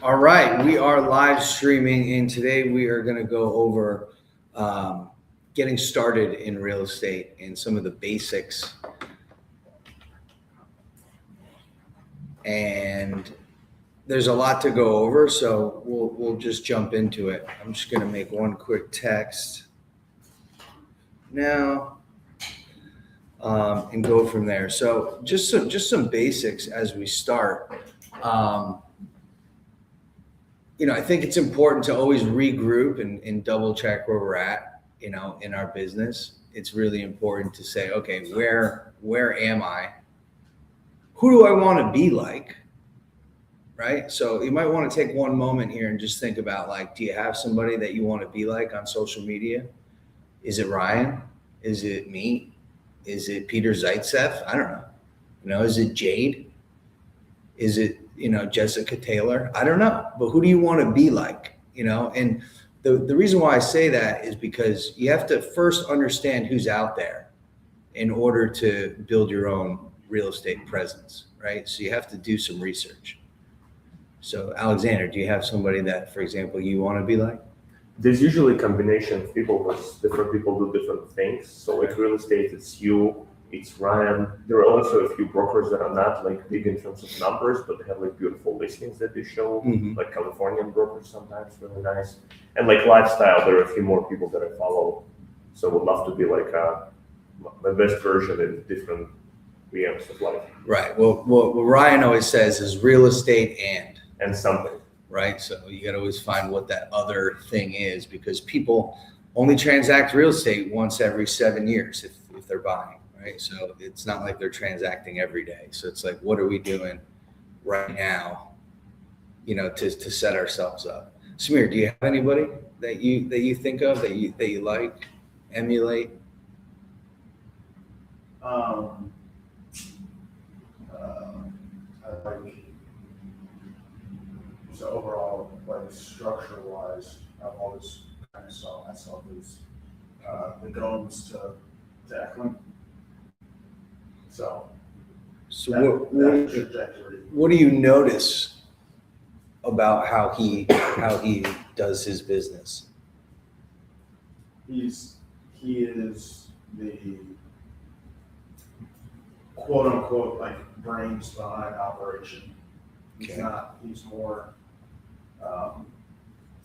All right, we are live streaming, and today we are going to go over getting started in real estate and some of the basics. And there's a lot to go over, so we'll just jump into it. I'm just going to make one quick text now and go from there. So just some basics as we start. I think it's important to always regroup and double check where we're at, in our business. It's really important to say, okay, where am I? Who do I want to be like? Right? So you might want to take one moment here and just think about, like, do you have somebody that you want to be like on social media? Is it Ryan? Is it me? Is it Peter Zaitsev? I don't know. Is it Jade? Is it, Jessica Taylor? I don't know. But who do you want to be like? And the reason why I say that is because you have to first understand who's out there in order to build your own real estate presence, right? So you have to do some research. So Alexander, do you have somebody that, for example, you want to be like? There's usually a combination of people because different people do different things. So like real estate, it's you, it's Ryan. There are also a few brokers that are not like big in terms of numbers, but they have like beautiful listings that they show, like Californian brokers sometimes, really nice. And like lifestyle, there are a few more people that I follow. So would love to be like my best version in different realms of life. Right. Well, what Ryan always says is real estate and something. Right. So you got to always find what that other thing is, because people only transact real estate once every 7 years if they're buying. Right. So it's not like they're transacting every day. So it's like, what are we doing right now, to set ourselves up? Samir, do you have anybody that you think of that you like, emulate? I like, so overall, like structure-wise, I've always kind of saw myself as the goals to Declan. So that trajectory. What do you notice about how he does his business? He is the quote unquote like brains behind operation. He's more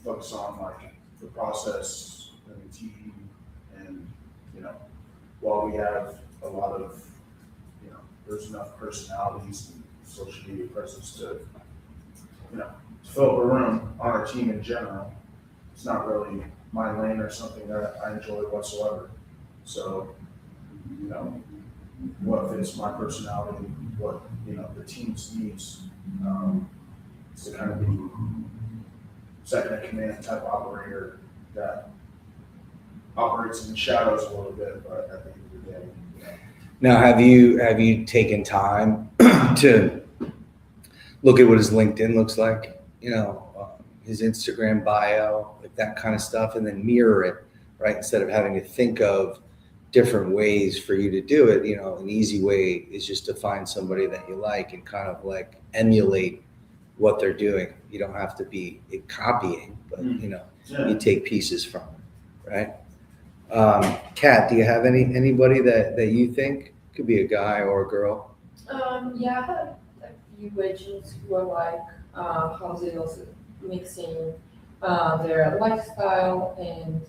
focused on like the process and the team, and while we have a lot of there's enough personalities and social media presence to fill up a room on our team in general. It's not really my lane or something that I enjoy whatsoever. So what fits my personality, what the team's needs, is to kind of be second in command type operator that operates in the shadows a little bit, but at the end of the day. Now, have you taken time to look at what his LinkedIn looks like, his Instagram bio, like that kind of stuff, and then mirror it, right? Instead of having to think of different ways for you to do it, an easy way is just to find somebody that you like and kind of like emulate what they're doing. You don't have to be copying, but you take pieces from it, right? Kat, do you have anybody that you think could be a guy or a girl? Yeah, I have a few agents who are like how they also mixing their lifestyle and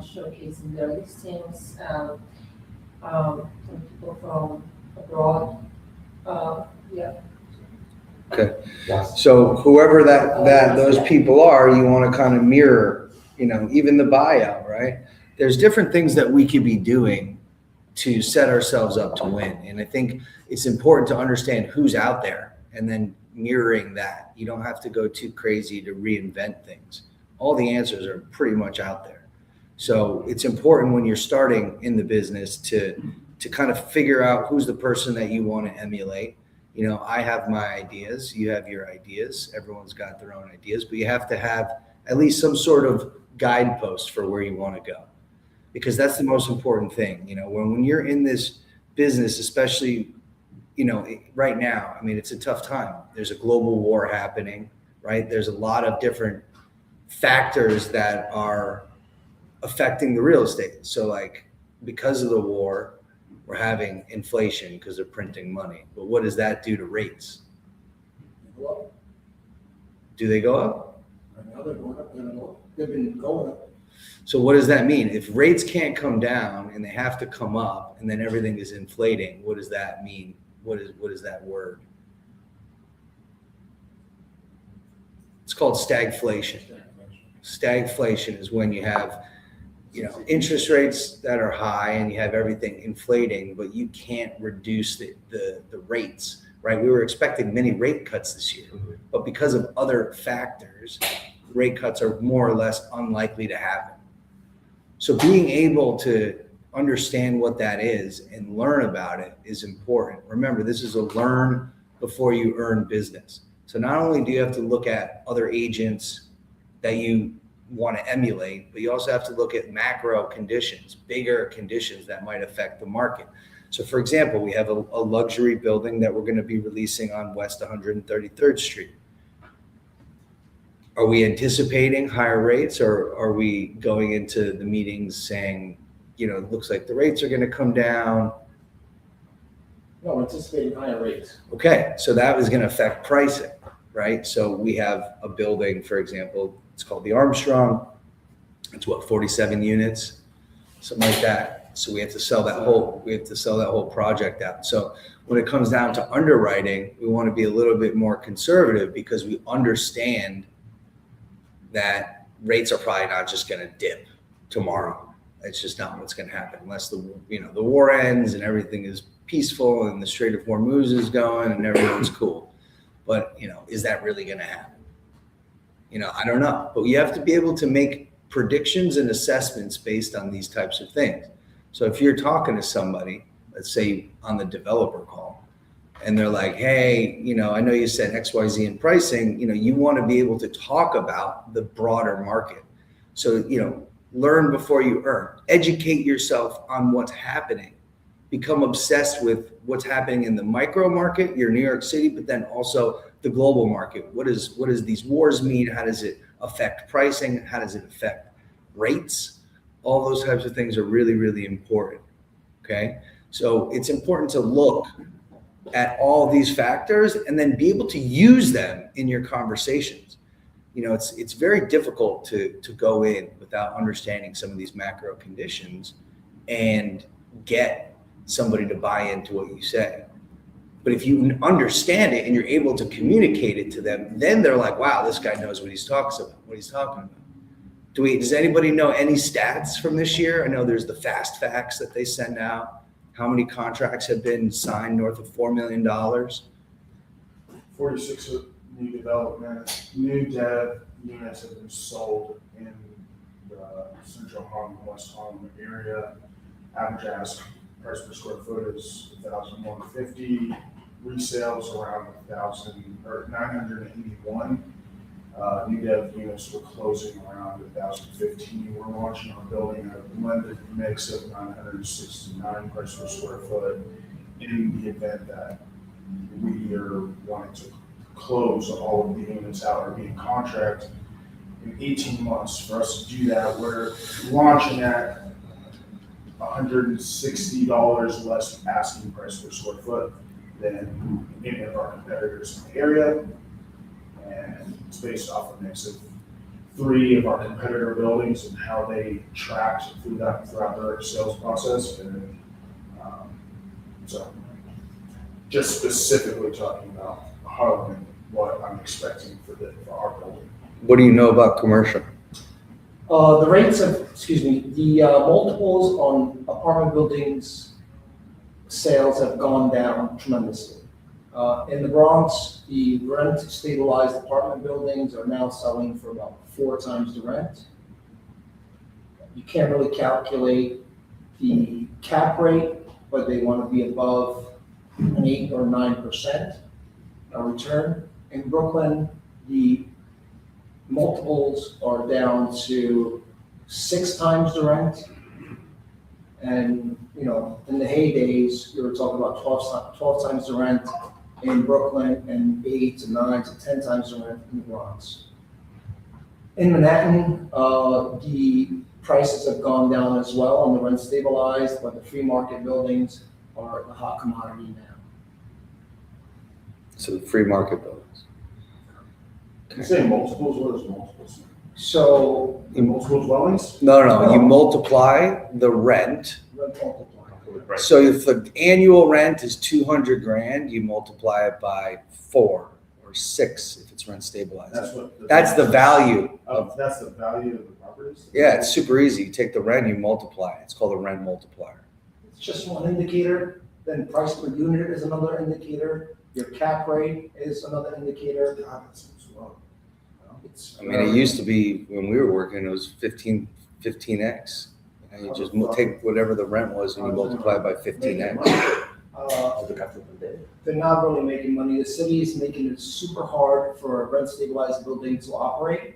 showcasing their listings. Some people from abroad. Yeah. Okay. So whoever that those people are, you want to kind of mirror, even the bio, right? There's different things that we could be doing to set ourselves up to win. And I think it's important to understand who's out there and then mirroring that. You don't have to go too crazy to reinvent things. All the answers are pretty much out there. So it's important when you're starting in the business to kind of figure out who's the person that you want to emulate. I have my ideas, you have your ideas, everyone's got their own ideas, but you have to have at least some sort of guidepost for where you want to go, because that's the most important thing. When you're in this business, especially, right now, I mean, it's a tough time. There's a global war happening, right? There's a lot of different factors that are affecting the real estate. So like because of the war, we're having inflation because they're printing money. But what does that do to rates? Well, Do they go up? now they're going up, they've been going up. So what does that mean? If rates can't come down and they have to come up and then everything is inflating, what does that mean? What is that word? It's called stagflation. Stagflation is when you have, interest rates that are high and you have everything inflating, but you can't reduce the rates, right? We were expecting many rate cuts this year, but because of other factors, rate cuts are more or less unlikely to happen. So being able to understand what that is and learn about it is important. Remember, this is a learn before you earn business. So not only do you have to look at other agents that you want to emulate, but you also have to look at macro conditions, bigger conditions that might affect the market. So for example, we have a luxury building that we're going to be releasing on West 133rd Street. Are we anticipating higher rates, or are we going into the meetings saying, it looks like the rates are going to come down? No, we're anticipating higher rates. Okay, so that was going to affect pricing, right? So we have a building, for example, it's called the Armstrong. It's 47 units, something like that. So we have to sell that whole project out. So when it comes down to underwriting, we want to be a little bit more conservative because we understand that rates are probably not just going to dip tomorrow. It's just not what's going to happen unless the war ends and everything is peaceful and the Strait of Hormuz is going and everyone's cool. But, is that really going to happen? I don't know. But you have to be able to make predictions and assessments based on these types of things. So if you're talking to somebody, let's say on the developer call, and they're like, hey, I know you said XYZ in pricing, you want to be able to talk about the broader market. So, learn before you earn. Educate yourself on what's happening. Become obsessed with what's happening in the micro market, your New York City, but then also the global market. What does these wars mean? How does it affect pricing? How does it affect rates? All those types of things are really, really important. Okay. So it's important to look at all these factors and then be able to use them in your conversations. It's very difficult to go in without understanding some of these macro conditions and get somebody to buy into what you say. But if you understand it and you're able to communicate it to them, then they're like, wow, this guy knows what he's talking about. Does anybody know any stats from this year? I know there's the fast facts that they send out. How many contracts have been signed north of $4 million? 46 new dev units have been sold in the central Harlem, West Harlem area. Average ask price per square foot is $1,150. Resales around 1,000 or 981. New dev units were closing around 1,015. We're launching our building at a blended mix of 969 price per square foot in the event that we are wanting to close all of the units out or be in contract in 18 months. For us to do that, we're launching at $160 less asking price per square foot than any of our competitors in the area. And it's based off a mix of 3 of our competitor buildings and how they tracked throughout their sales process. And so just specifically talking about Harlem and what I'm expecting for our building. What do you know about commercial? The rates of, the multiples on apartment buildings sales have gone down tremendously. In the Bronx, the rent stabilized apartment buildings are now selling for about 4 times the rent. You can't really calculate the cap rate, but they want to be above an 8 or 9% return. In Brooklyn, the multiples are down to 6 times the rent. And, in the heydays, we were talking about 12 times the rent. in Brooklyn and 8 to 9 to 10 times the rent in the Bronx. In Manhattan, the prices have gone down as well and the rent stabilized, but the free market buildings are the hot commodity now. So the free market buildings. You say multiples, what is multiples? So Multiple dwellings? No, you multiply the rent. rent multiplier. Right. So if the annual rent is 200 grand, you multiply it by 4 or 6 if it's rent stabilized. That's the value of, That's the value of the properties? yeah, it's super easy. You take the rent, you multiply it. It's called a rent multiplier. It's just one indicator, then price per unit is another indicator, your cap rate is another indicator. God, that seems low. It's I mean, it used to be when we were working, it was 15x. And you just take whatever the rent was and you multiply it by 15x. They're not really making money. The city is making it super hard for a rent stabilized building to operate.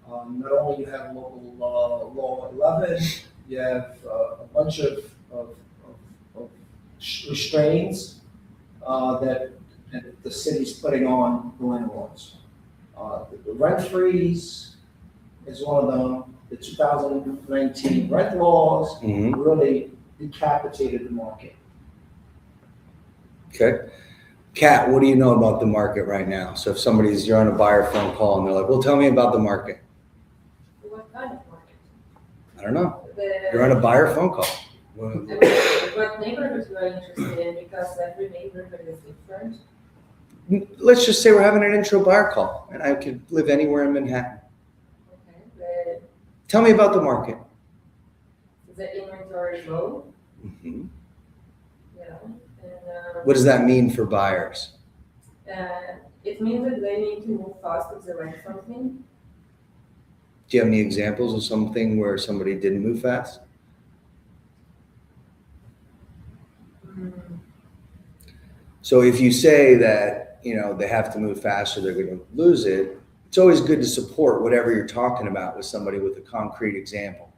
Not only you have local law 11, you have a bunch of restraints that the city's putting on the landlords. The rent freeze is one of them. The 2019 rent laws Mhm. really decapitated the market. Okay. Kat, what do you know about the market right now? So if you're on a buyer phone call and they're like, well, tell me about the market. What kind of market? I don't know. The- You're on a buyer phone call. Well, I mean, what neighborhoods you are interested in, because every neighborhood is different. let's just say we're having an intro buyer call and I could live anywhere in Manhattan. Okay, Tell me about the market. the inventory is low, Mhm. you know, and, What does that mean for buyers? it means that they need to move fast if they rent something. Do you have any examples of something where somebody didn't move fast? So if you say that, they have to move fast or they're going to lose it, it's always good to support whatever you're talking about with somebody with a concrete example.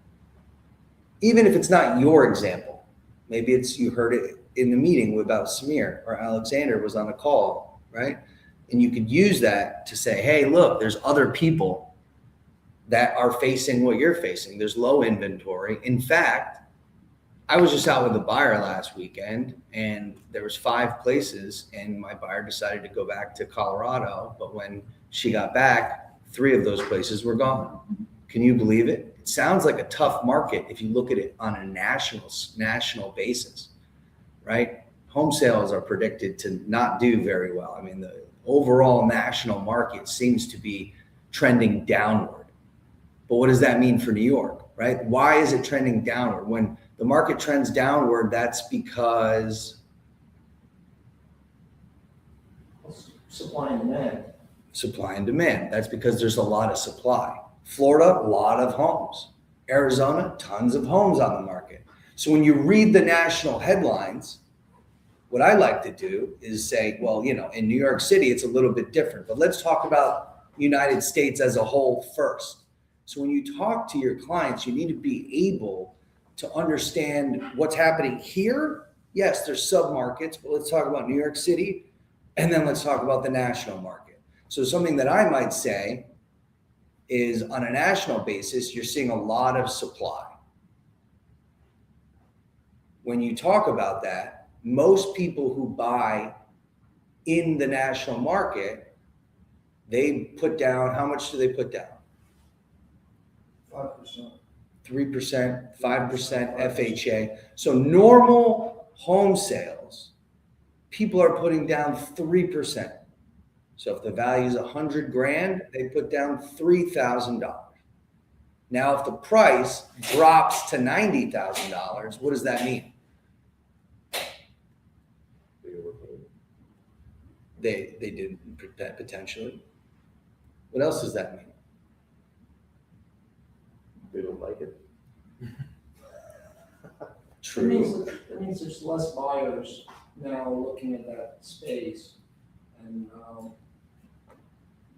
Even if it's not your example, maybe you heard it in the meeting about Samir or Alexander was on a call, right? And you could use that to say, hey, look, there's other people that are facing what you're facing. There's low inventory. In fact, I was just out with a buyer last weekend and there was 5 places and my buyer decided to go back to Colorado. But when she got back, 3 of those places were gone. Can you believe it? It sounds like a tough market if you look at it on a national basis, right? Home sales are predicted to not do very well. I mean, the overall national market seems to be trending downward. But what does that mean for New York, right? Why is it trending downward? When the market trends downward, that's because Supply and demand. supply and demand. That's because there's a lot of supply. Florida, a lot of homes. Arizona, tons of homes on the market. So when you read the national headlines, what I like to do is say, well, in New York City, it's a little bit different, but let's talk about United States as a whole first. So when you talk to your clients, you need to be able to understand what's happening here. Yes, there's submarkets, but let's talk about New York City, and then let's talk about the national market. So something that I might say is on a national basis, you're seeing a lot of supply. When you talk about that, most people who buy in the national market, they put down, how much do they put down? 5%. 3%, 5% FHA. So normal home sales, people are putting down 3%. So if the value is 100 grand, they put down $3,000. Now, if the price drops to $90,000, what does that mean? They did potentially. What else does that mean? They don't like it. True. That means there's less buyers now looking at that space. And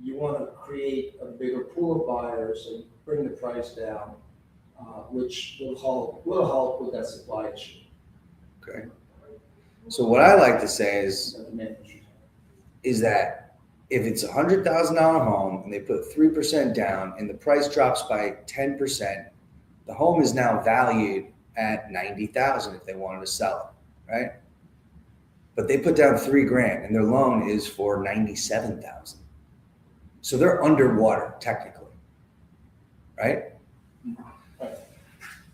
you want to create a bigger pool of buyers and bring the price down, which will help with that supply issue. Okay. So what I like to say is, that demand issue. is that if it's $100,000 home and they put 3% down and the price drops by 10%, the home is now valued at $90,000 if they wanted to sell it, right? But they put down $3,000 and their loan is for $97,000. So they're underwater technically, right?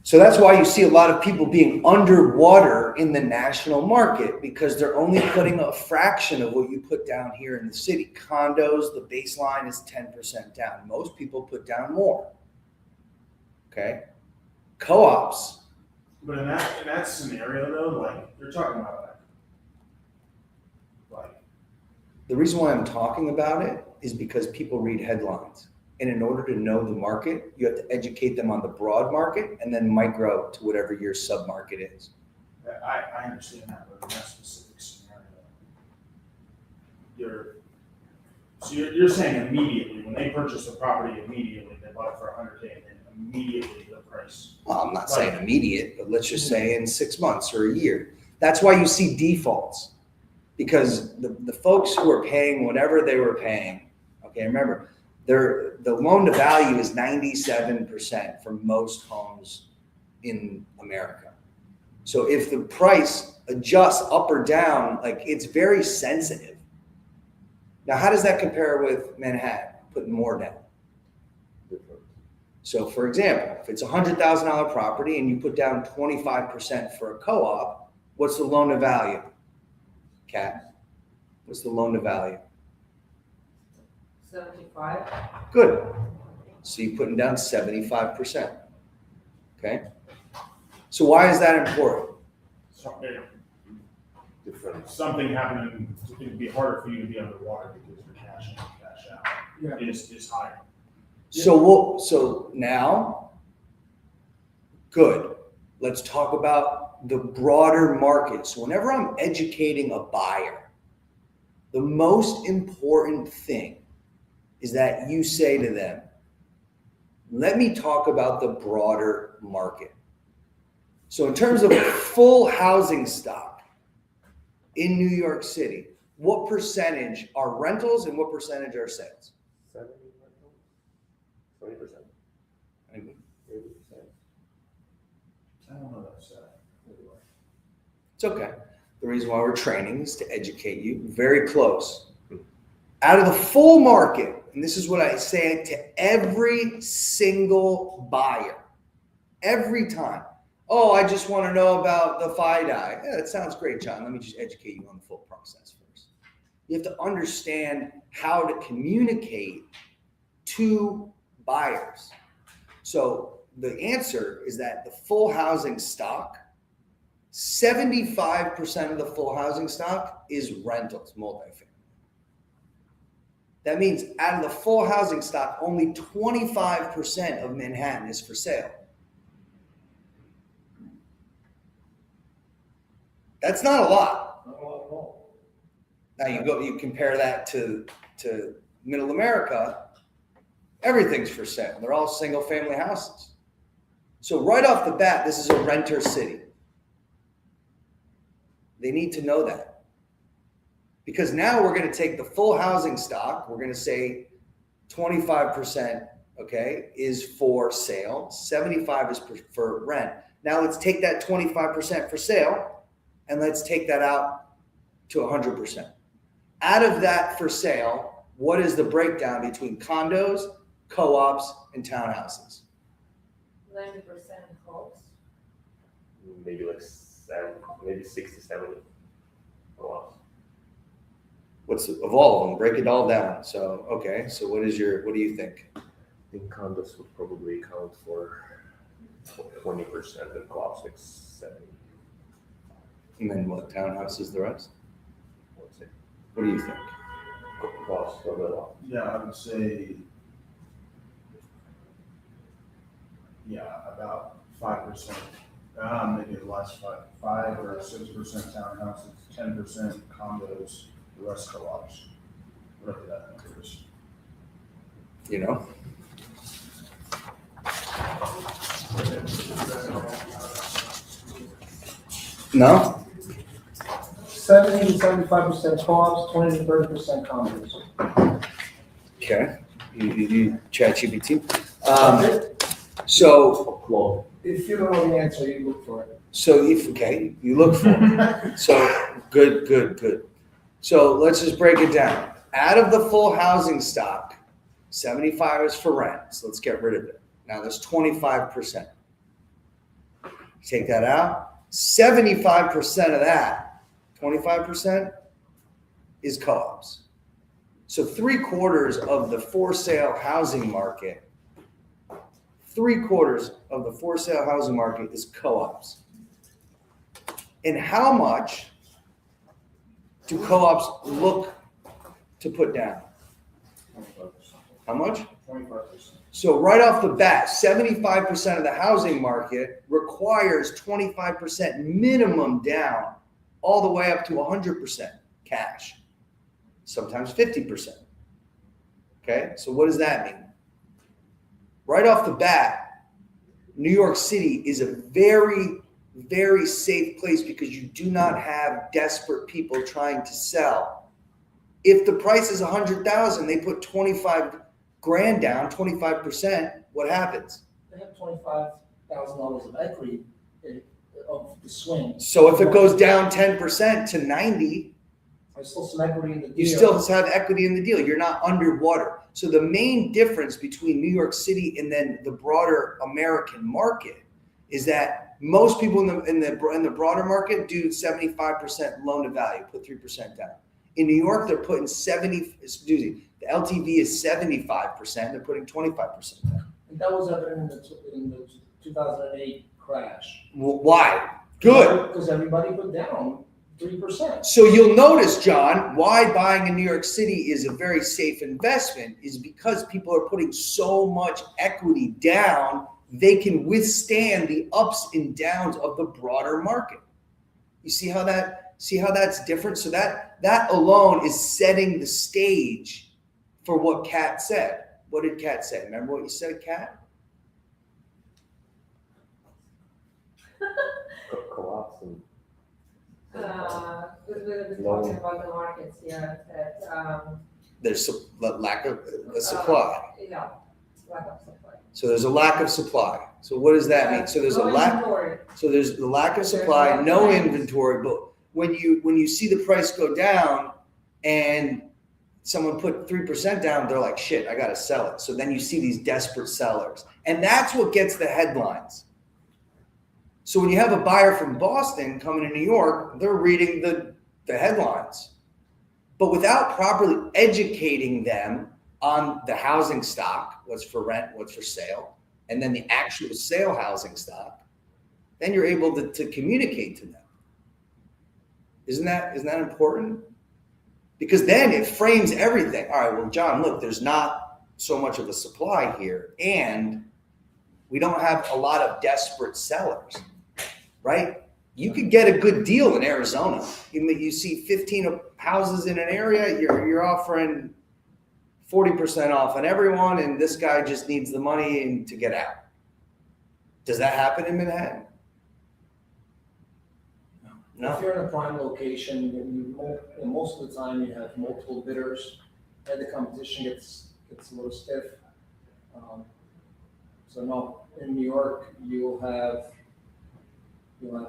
So that's why you see a lot of people being underwater in the national market, because they're only putting a fraction of what you put down here in the city. Condos, the baseline is 10% down. Most people put down more. Okay? Co-ops. But in that scenario though, like, you're talking about like, The reason why I'm talking about it is because people read headlines. And in order to know the market, you have to educate them on the broad market and then micro to whatever your sub-market is. I understand that, but in that specific scenario, you're saying immediately, when they purchase the property immediately, they bought it for $100K, and then immediately the price. Well, I'm not saying immediate, but let's just say in 6 months or a year. That's why you see defaults, because the folks who are paying whatever they were paying, okay, remember, the loan to value is 97% for most homes in America. So if the price adjusts up or down, like, it's very sensitive. Now, how does that compare with Manhattan, putting more down? So for example, if it's a $100,000 property and you put down 25% for a co-op, what's the loan to value? Kat, what's the loan to value? 75. Good. So you're putting down 75%. Okay. So why is that important? Something happening, it'd be harder for you to be underwater because your cash in, cash out is higher. So now, good. Let's talk about the broader market. So whenever I'm educating a buyer, the most important thing is that you say to them, let me talk about the broader market. So in terms of full housing stock in New York City, what percentage are rentals and what percentage are sales? 70 rentals? 20%? 80%? I don't know that's It's okay. The reason why we're training is to educate you. Very close. Out of the full market, and this is what I say to every single buyer, every time. Oh, I just want to know about the FIDI. Yeah, that sounds great, John. Let me just educate you on the full process first. You have to understand how to communicate to buyers. So the answer is that the full housing stock, 75% of the full housing stock is rentals, multifamily. That means out of the full housing stock, only 25% of Manhattan is for sale. That's not a lot. Not a lot at all. Now you compare that to middle America, everything's for sale. They're all single family houses. So right off the bat, this is a renter city. They need to know that. Because now we're going to take the full housing stock, we're going to say 25%, okay, is for sale, 75 is for rent. Now let's take that 25% for sale and let's take that out to 100%. Out of that for sale, what is the breakdown between condos, co-ops, and townhouses? 90% homes. Maybe like 60, 70 co-ops. What's of all of them? Break it all down. So, okay. So what do you think? I think condos would probably account for 20% and co-ops like 70. And then what? Townhouses, the rest? I would say. What do you think? Co-ops are the lot. Yeah, I would say, about 5%. Maybe less, 5 or 6% townhouses, 10% condos, the rest co-ops. Whatever that number is. You know? No? 70 to 75% co-ops, 20 to 30% condos. Okay. You ChatGPT. That's it. So Well, If you don't know the answer, you look for it. you look for it. So good. So let's just break it down. Out of the full housing stock, 75 is for rent. So let's get rid of it. Now there's 25%. Take that out. 75% of that, 25% is co-ops. So 3/4 of the for sale housing market, 3/4 of the for sale housing market is co-ops. And how much do co-ops look to put down? 25%. How much? 25%. So right off the bat, 75% of the housing market requires 25% minimum down, all the way up to 100% cash, sometimes 50%. Okay, so what does that mean? Right off the bat, New York City is a very, very safe place because you do not have desperate people trying to sell. If the price is 100,000, they put 25 grand down, 25%, what happens? They have $25,000 of equity of the swing. So if it goes down 10% to 90, There's still some equity in the deal. you still have equity in the deal. You're not underwater. So the main difference between New York City and then the broader American market is that most people in the broader market do 75% loan to value, put 3% down. In New York, they're putting the LTV is 75%, they're putting 25% down. And that was evident in the 2008 crash. Why? Good. Because everybody put down 3%. So you'll notice, John, why buying in New York City is a very safe investment is because people are putting so much equity down, they can withstand the ups and downs of the broader market. You see how that's different? So that alone is setting the stage for what Kat said. What did Kat say? Remember what you said, Kat? co-ops and Because we were talking about the markets here, that, There's lack of supply. yeah, lack of supply. So there's a lack of supply. So what does that mean? So there's a No lack. inventory. So there's the lack of supply, no inventory. But when you see the price go down and someone put 3% down, they're like, shit, I gotta sell it. So then you see these desperate sellers. And that's what gets the headlines. So when you have a buyer from Boston coming to New York, they're reading the headlines. But without properly educating them on the housing stock, what's for rent, what's for sale, and then the actual sale housing stock, then you're able to communicate to them. Isn't that important? Because then it frames everything. All right, well, John, look, there's not so much of a supply here, and we don't have a lot of desperate sellers, right? You could get a good deal in Arizona. You see 15 houses in an area, you're offering 40% off on everyone, and this guy just needs the money to get out. Does that happen in Manhattan? No. If you're in a prime location, and most of the time you have multiple bidders, and the competition gets a little stiff. So no, in New York, you'll have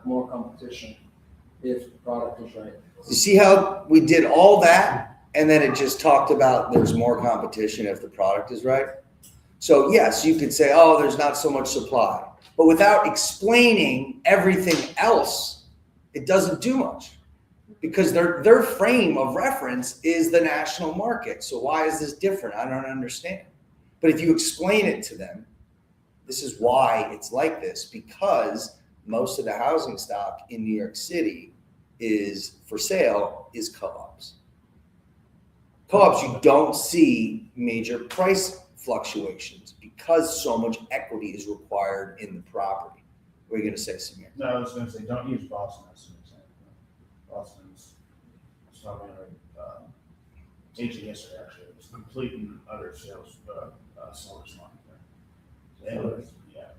more competition if the product is right. You see how we did all that, and then it just talked about there's more competition if the product is right? So yes, you could say, oh, there's not so much supply. But without explaining everything else, it doesn't do much. Because their frame of reference is the national market. So why is this different? I don't understand. But if you explain it to them, this is why it's like this, because most of the housing stock in New York City is for sale is co-ops. Co-ops, you don't see major price fluctuations because so much equity is required in the property. What are you going to say, Samir? No, I was going to say, don't use Boston as an example. Boston's, it's not going to, aging history actually, it was complete and utter sales, seller's market there. And, yeah,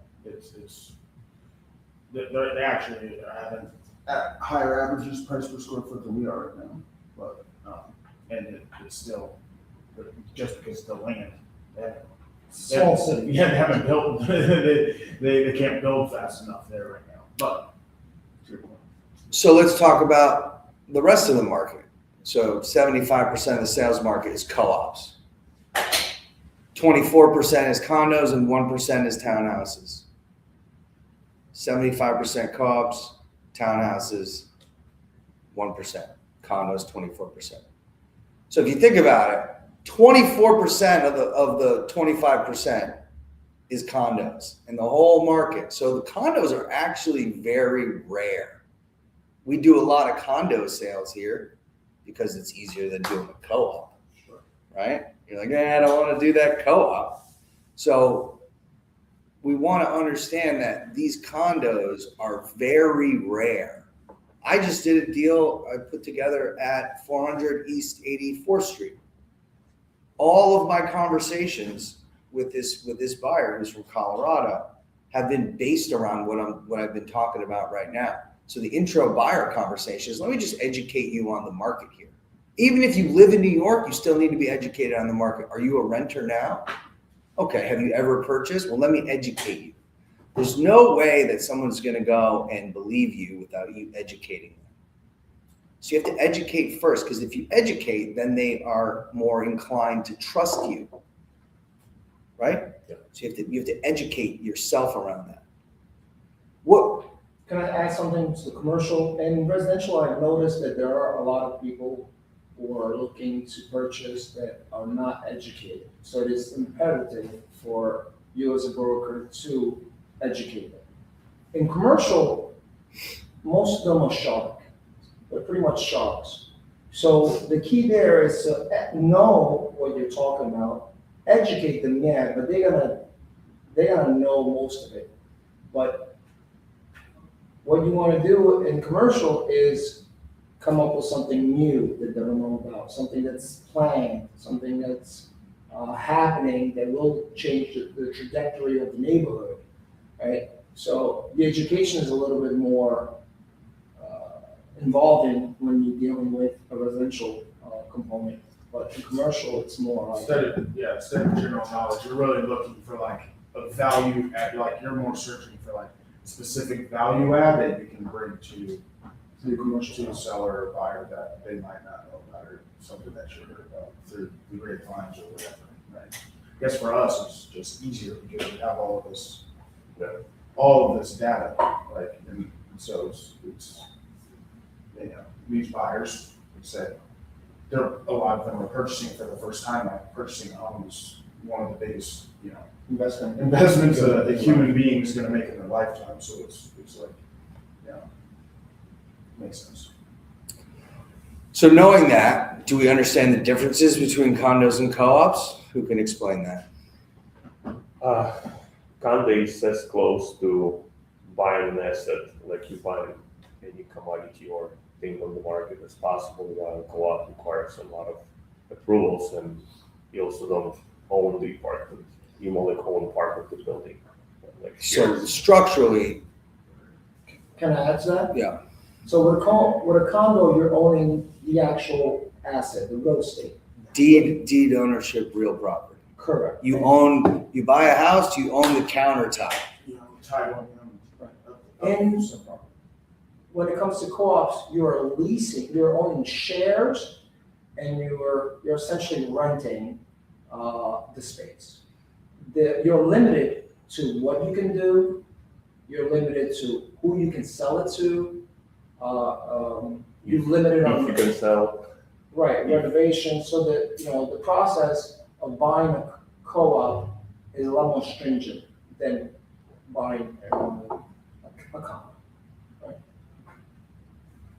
they actually haven't at higher averages price per square foot than we are right now, but, and it's still, just because the land, Small city. yeah, they haven't built, they can't build fast enough there right now, but, to your point. So let's talk about the rest of the market. So 75% of the sales market is co-ops. 24% is condos and 1% is townhouses. 75% co-ops, townhouses, 1%. Condos, 24%. So if you think about it, 24% of the 25% is condos in the whole market. So the condos are actually very rare. We do a lot of condo sales here because it's easier than doing a co-op, right? You're like, I don't want to do that co-op. So we want to understand that these condos are very rare. I just did a deal I put together at 400 East 84th Street. All of my conversations with this buyer who's from Colorado have been based around what I've been talking about right now. So the intro buyer conversation is, let me just educate you on the market here. Even if you live in New York, you still need to be educated on the market. Are you a renter now? Okay, have you ever purchased? Well, let me educate you. There's no way that someone's going to go and believe you without you educating them. So you have to educate first, because if you educate, then they are more inclined to trust you, right? Yeah. So you have to educate yourself around that. Can I add something to the commercial and residential? I've noticed that there are a lot of people who are looking to purchase that are not educated. So it is imperative for you as a broker to educate them. In commercial, most of them are shark. They're pretty much sharks. So the key there is to know what you're talking about, educate them, yeah, but they're gonna know most of it. But what you want to do in commercial is come up with something new that they don't know about, something that's planned, something that's happening that will change the trajectory of the neighborhood, right? So the education is a little bit more involving when you're dealing with a residential component, but in commercial, it's more like. Instead of general knowledge, you're really looking for like a value add, like you're more searching for like specific value add that you can bring to the commercial, to a seller or buyer that they might not know about, or something that you heard about through the grapevines or whatever, right? I guess for us, it's just easier because we have all of this data, like, and so it's you know, these buyers, like I said, a lot of them are purchasing for the first time. Like purchasing a home is one of the biggest, investments that a human being is going to make in their lifetime. So it's like, makes sense. So knowing that, do we understand the differences between condos and co-ops? Who can explain that? Condo is as close to buying an asset like you buy any commodity or thing on the market as possible, while co-op requires a lot of approvals, and you also don't own the apartment. You only own part of the building. Like So structurally, Can I add to that? yeah. So with a condo, you're owning the actual asset, the real estate. Deed ownership, real property. Correct. You buy a house, you own the countertop. Title. And when it comes to co-ops, you're owning shares, and you're essentially renting the space. You're limited to what you can do. You're limited to who you can sell it to. You're limited if on you can sell. right renovation. So that the process of buying a co-op is a lot more stringent than buying a condo.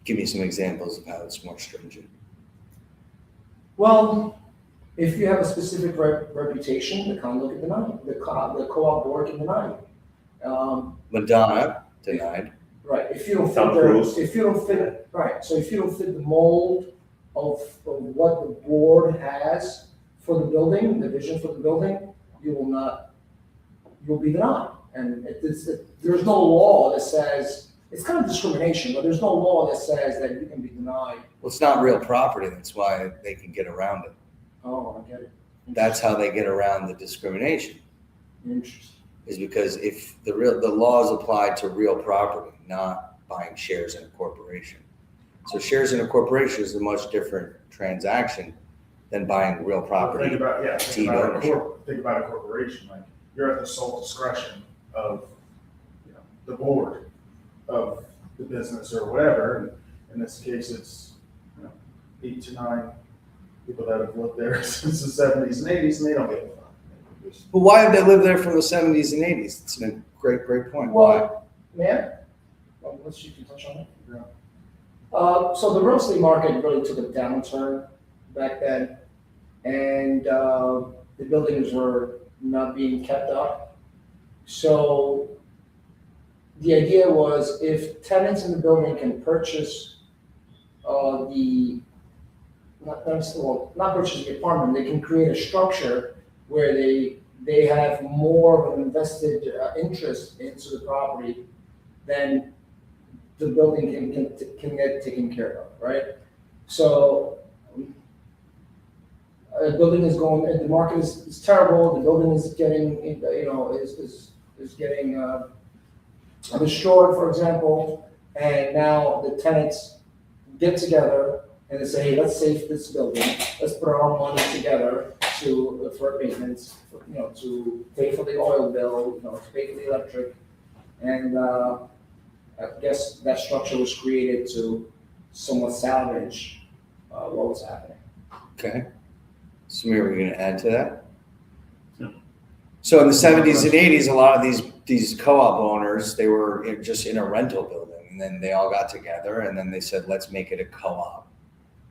Give me some examples of how it's more stringent. Well, if you have a specific reputation, the condo can deny it. The co-op board can deny it. Madonna denied. Right. If you don't Tom fit Cruise. if you don't fit right. So if you don't fit the mold of what the board has for the building, the vision for the building, you'll be denied. And there's no law that says it's kind of discrimination, but there's no law that says that you can be denied. Well, it's not real property. That's why they can get around it. Oh, I get it. That's how they get around the discrimination, Interesting. is because if the law is applied to real property, not buying shares in a corporation. So shares in a corporation is a much different transaction than buying real property. Think about, yeah, Deed ownership. think about a corporation, like, you're at the sole discretion of, the board of the business or whatever, and in this case, it's, 8 to 9 people that have lived there since the 70s and 80s, and they don't get a fine. But why have they lived there from the 70s and 80s? It's a great point. Why? Well, man, let's you can touch on it. So the real estate market really took a downturn back then, and the buildings were not being kept up. So the idea was, if tenants in the building can purchase not purchase the apartment, they can create a structure where they have more of an invested interest into the property, then the building can get taken care of, right? So a building is going, the market is terrible, the building is getting, is getting destroyed, for example, and now the tenants get together and they say, hey, let's save this building, let's put our own money together for maintenance, to pay for the oil bill, to pay for the electric, and I guess that structure was created to somewhat salvage what was happening. Okay. Samir, were you going to add to that? Yeah. So in the 70s and 80s, a lot of these co-op owners, they were just in a rental building, and then they all got together, and then they said, let's make it a co-op.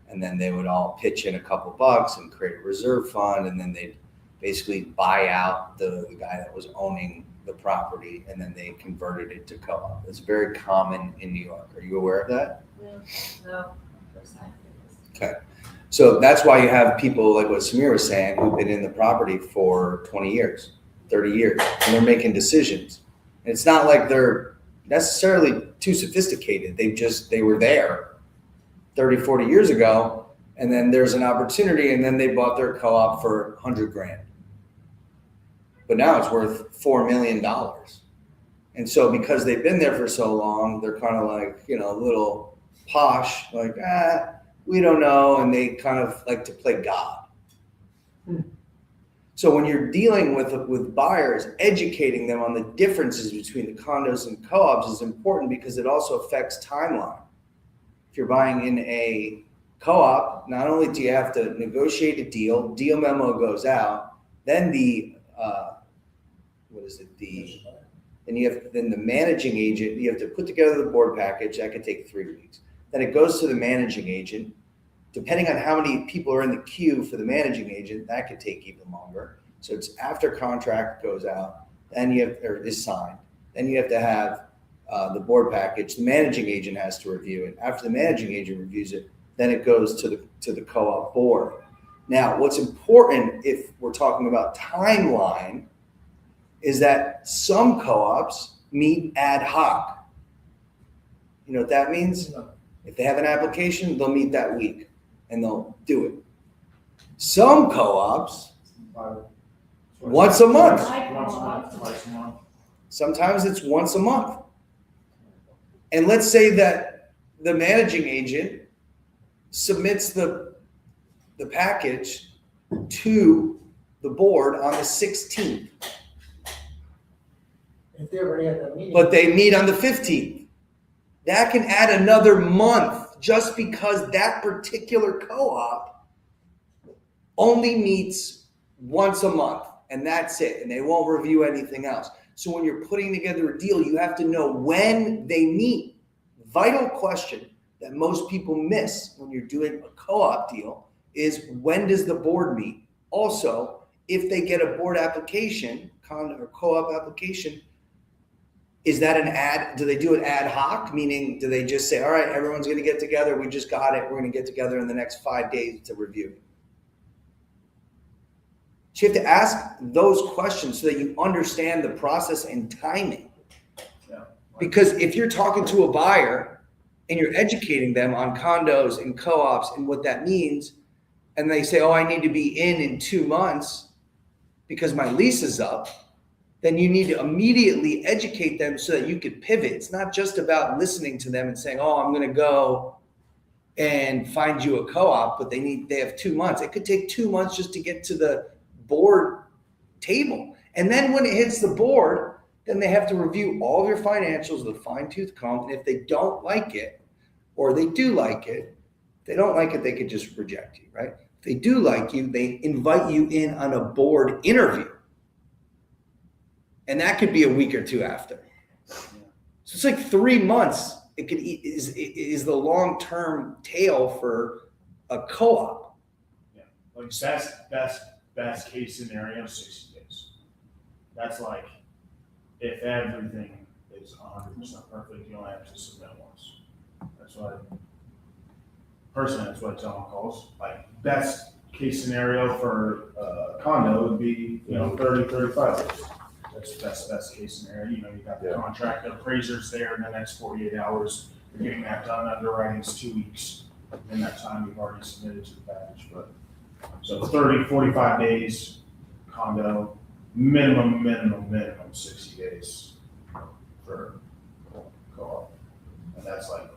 And then they would all pitch in a couple bucks and create a reserve fund, and then they'd basically buy out the guy that was owning the property, and then they converted it to co-op. It's very common in New York. Are you aware of that? No, first time. Okay. So that's why you have people like what Samir was saying, who've been in the property for 20 years, 30 years, and they're making decisions. And it's not like they're necessarily too sophisticated. They were there 30, 40 years ago, and then there's an opportunity, and then they bought their co-op for $100,000. But now it's worth $4 million. And so because they've been there for so long, they're kind of like, a little posh, like, we don't know. And they kind of like to play God. So when you're dealing with buyers, educating them on the differences between the condos and co-ops is important, because it also affects timeline. If you're buying in a co-op, not only do you have to negotiate a deal memo goes out, then then the managing agent, you have to put together the board package. That could take 3 weeks. Then it goes to the managing agent. Depending on how many people are in the queue for the managing agent, that could take even longer. So it's after contract goes out, then is signed. Then you have to have the board package. The managing agent has to review it. After the managing agent reviews it, then it goes to the co-op board. Now, what's important if we're talking about timeline is that some co-ops meet ad hoc. You know what that means? If they have an application, they'll meet that week and they'll do it. Some co-ops, once a month. Twice a month. Sometimes it's once a month. And let's say that the managing agent submits the package to the board on the 16th. If they already had that meeting. But they meet on the 15th. That can add another month just because that particular co-op only meets once a month, and that's it. And they won't review anything else. So when you're putting together a deal, you have to know when they meet. Vital question that most people miss when you're doing a co-op deal is, when does the board meet? Also, if they get a board application, condo or co-op application, is that an ad? Do they do it ad hoc? Meaning, do they just say, all right, everyone's going to get together. We just got it. We're going to get together in the next 5 days to review it. So you have to ask those questions so that you understand the process and timing. Yeah. Because if you're talking to a buyer and you're educating them on condos and co-ops and what that means, and they say, oh, I need to be in 2 months because my lease is up, then you need to immediately educate them so that you could pivot. It's not just about listening to them and saying, oh, I'm going to go and find you a co-op, but they have 2 months. It could take 2 months just to get to the board table. And then when it hits the board, then they have to review all of your financials with a fine-tooth comb. And if they don't like it, or they do like it, if they don't like it, they could just reject you, right? If they do like you, they invite you in on a board interview. And that could be a week or two after. So it's like 3 months. It could is the long-term tail for a co-op. Yeah, like best case scenario, 60 days. That's like, if everything is 100% perfect, you only have to submit once. That's what I tell my calls. Like, best case scenario for a condo would be, 30, 35 days. That's best case scenario. You got the contract, the appraiser's there in the next 48 hours. You're getting that done, underwriting's 2 weeks. In that time, you've already submitted to the package. But so 30, 45 days condo, minimum 60 days for co-op. And that's like,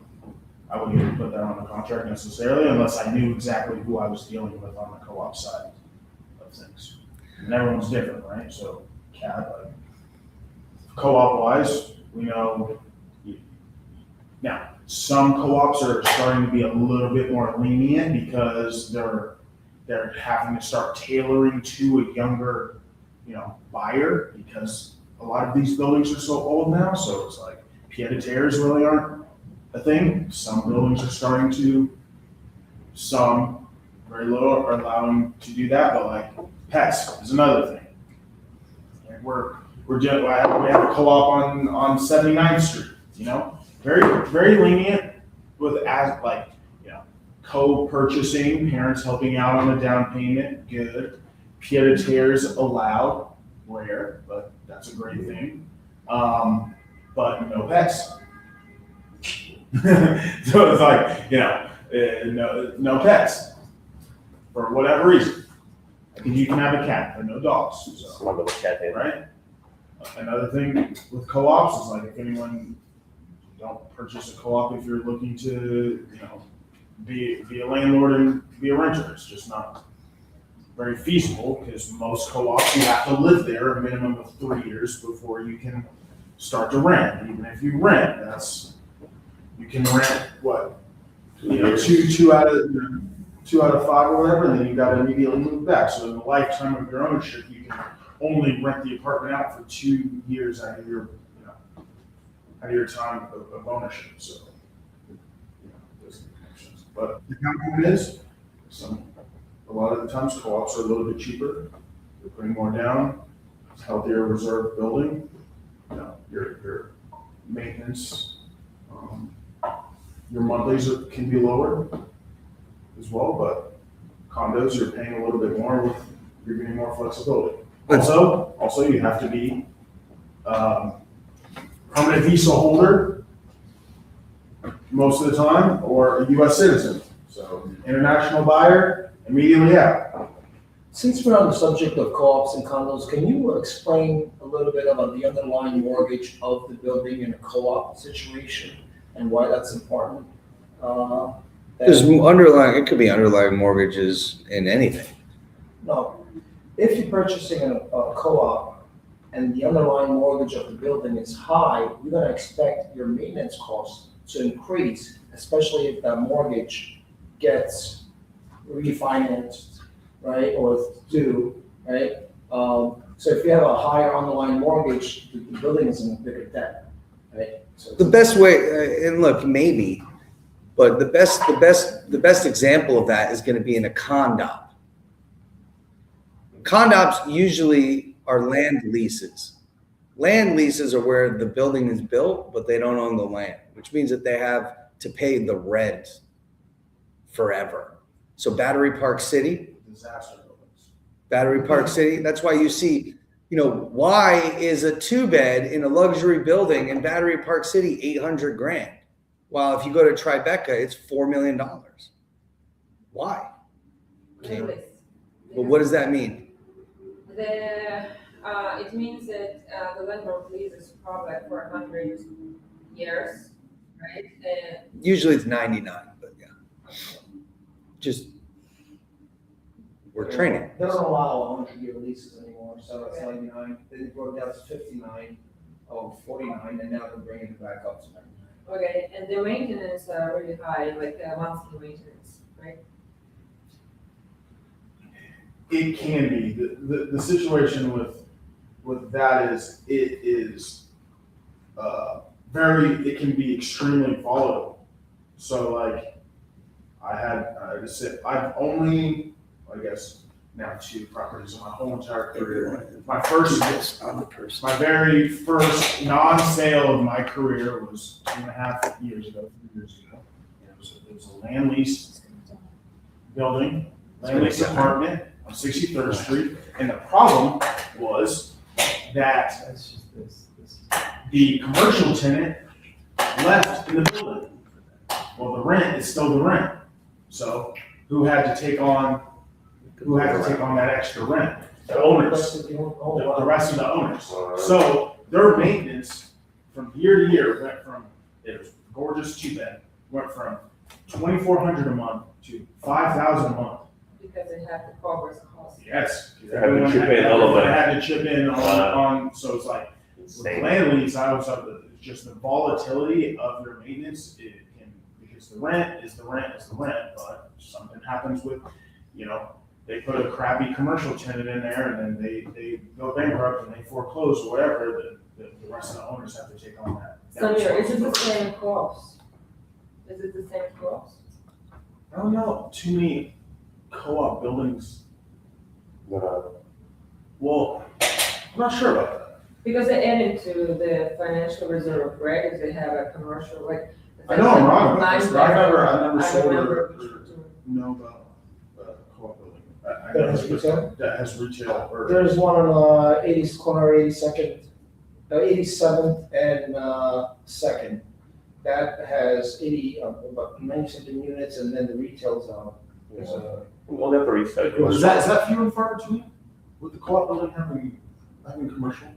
I wouldn't even put that on the contract necessarily unless I knew exactly who I was dealing with on the co-op side of things. And everyone's different, right? So like co-op wise, we know now some co-ops are starting to be a little bit more lenient because they're having to start tailoring to a younger, buyer, because a lot of these buildings are so old now. So it's like pied-a-terres really aren't a thing. Some buildings are starting to, some very little are allowing to do that, but like pets is another thing. We have a co-op on 79th Street, very lenient with co-purchasing, parents helping out on the down payment, good. Pied-a-terres allowed, rare, but that's a great thing. But no pets. So it's like, no pets for whatever reason. I think you can have a cat, but no dogs. So, One little cat in. right? Another thing with co-ops is like, if anyone don't purchase a co-op if you're looking to, be a landlord and be a renter. It's just not very feasible because most co-ops you have to live there a minimum of 3 years before you can start to rent. Even if you rent, you can rent what, two out of 5 or whatever, and then you got to immediately move back. So in the lifetime of your ownership, you can only rent the apartment out for 2 years out of your time of ownership. So, there's the connections. But the counter is a lot of the times co-ops are a little bit cheaper. They're putting more down. It's healthier reserve building. Your maintenance, your monthlies can be lower as well, but condos you're paying a little bit more you're getting more flexibility. Also you have to be permanent visa holder most of the time, or a U.S. citizen. So international buyer, immediately out. Since we're on the subject of co-ops and condos, can you explain a little bit about the underlying mortgage of the building in a co-op situation and why that's important? There's it could be underlying mortgages in anything. No, if you're purchasing a co-op and the underlying mortgage of the building is high, you're gonna expect your maintenance costs to increase, especially if that mortgage gets refinanced, right, or it's due, right? So if you have a higher underlying mortgage, the building is in a bigger debt, right? So The best way, and look, maybe, but the best example of that is going to be in a condo. Condoms usually are land leases. Land leases are where the building is built, but they don't own the land, which means that they have to pay the rent forever. So Battery Park City, Disaster buildings. Battery Park City, that's why you see why is a 2-bed in a luxury building in Battery Park City $800,000? While if you go to Tribeca, it's $4 million. Why? Really. Well, what does that mean? It means that the landlord leases probably for 100 years, right? Usually it's 99, but yeah. Just we're training. They don't allow 100-year leases anymore, so it's 99. Then it broke down to 59, 49, and now they're bringing it back up to 99. Okay, and the maintenance are really high, like monthly maintenance, right? It can be. The situation with that is, it is it can be extremely volatile. So like, I've only, I guess, now 2 properties in my whole entire career. My very first non-sale of my career was 2.5 years ago, 3 years ago. It was a land lease building, land lease apartment on 63rd Street. And the problem was that the commercial tenant left in the building. Well, the rent is still the rent. So who had to take on that extra rent? The owners, the rest of the owners. So their maintenance from year to year went from, it was gorgeous 2-bed, went from $2,400 a month to $5,000 a month. Because they have to cover the cost. Yes. Everyone had to chip in on, so it's like, with land lease, I was up to just the volatility of your maintenance, because the rent is the rent, but something happens with, they put a crappy commercial tenant in there and then they go bankrupt and they foreclose or whatever, the rest of the owners have to take on that. Samir, is it the same cost? Is it the same cost? I don't know, too many co-op buildings. Well, I'm not sure about that. Because they add it to the financial reserve, right? If they have a commercial, like. I know I'm wrong about this, but I never I sold remember or know about co-op building. That has retail? That has retail or. There's one on 80th corner, 87th and 2nd. That has about 90-something units, and then the retail zone. There's We'll never reset. Is that few and far between? With the co-op building having commercial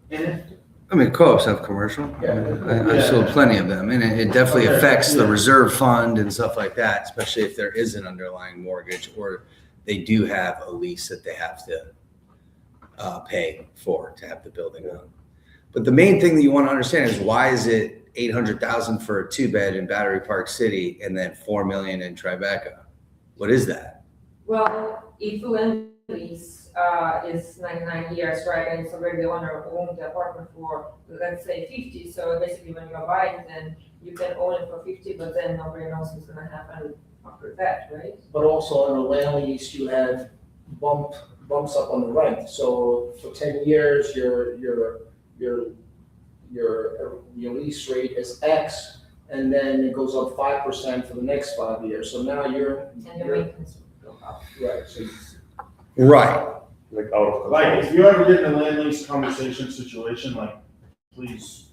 in it? I mean, co-ops have commercial. Yeah. I sold plenty of them, and it definitely affects the reserve fund and stuff like that, especially if there is an underlying mortgage or they do have a lease that they have to pay for to have the building on. But the main thing that you want to understand is, why is it $800,000 for a 2-bed in Battery Park City and then $4 million in Tribeca? What is that? Well, if land lease is 99 years, right, and it's already the owner owned the apartment for, let's say, 50, so basically when you're buying, then you can own it for 50, but then nobody knows what's gonna happen after that, right? But also on a land lease, you have bumps up on the rent. So for 10 years, your lease rate is X, and then it goes up 5% for the next 5 years. So now And your maintenance will go up. right. So Right. Like out of control. Like, if you ever get in a land lease conversation situation, like, please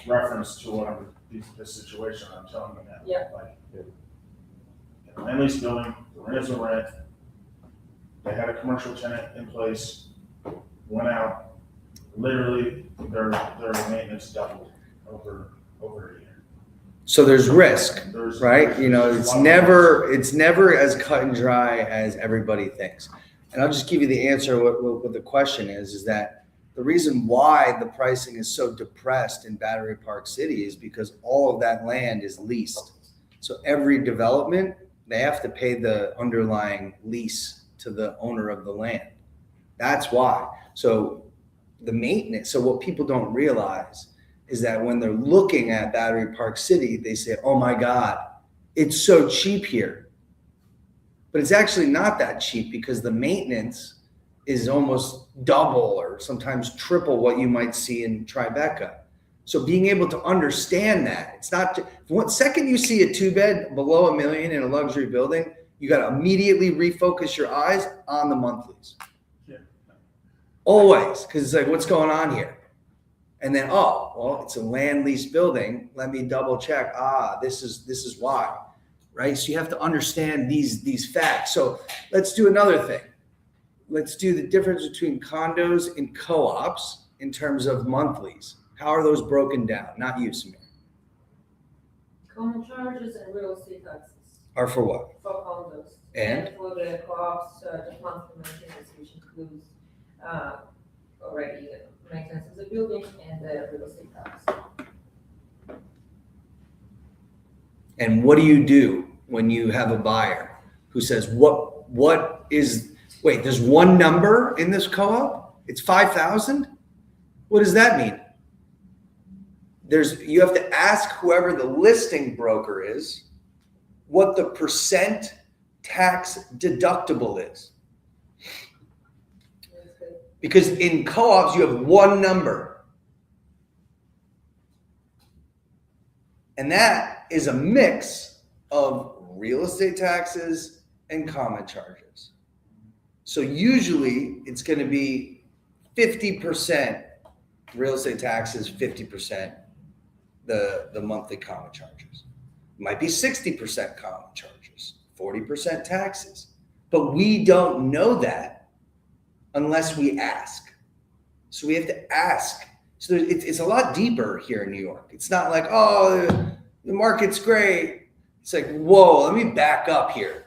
reference to whatever this situation I'm telling you now. Yeah. Like, in a land lease building, the rent is a rent. They had a commercial tenant in place, went out, literally, their maintenance doubled over a year. So there's risk, There's- right? It's there's a lot of never as cut and dry as everybody thinks. And I'll just give you the answer. What the question is that the reason why the pricing is so depressed in Battery Park City is because all of that land is leased. So every development, they have to pay the underlying lease to the owner of the land. That's why. So the maintenance, so what people don't realize is that when they're looking at Battery Park City, they say, oh my God, it's so cheap here. But it's actually not that cheap, because the maintenance is almost double or sometimes triple what you might see in Tribeca. So being able to understand that, it's not, one second you see a 2-bed below $1 million in a luxury building, you got to immediately refocus your eyes on the monthlies. Yeah. Always, because it's like, what's going on here? And then, oh, well, it's a land lease building. Let me double check. This is why, right? So you have to understand these facts. So let's do another thing. Let's do the difference between condos and co-ops in terms of monthlies. How are those broken down? Not you, Samir. Common charges and real estate taxes Are for what? for condos. And? For the co-ops, the monthly maintenance, which includes, already the maintenance of the building and the real estate tax. And what do you do when you have a buyer who says, wait, there's one number in this co-op? It's 5,000? What does that mean? You have to ask whoever the listing broker is what the percent tax deductible is. Because in co-ops, you have one number. And that is a mix of real estate taxes and common charges. So usually it's going to be 50% real estate taxes, 50% the monthly common charges. It might be 60% common charges, 40% taxes. But we don't know that unless we ask. So we have to ask. So it's a lot deeper here in New York. It's not like, oh, the market's great. It's like, whoa, let me back up here.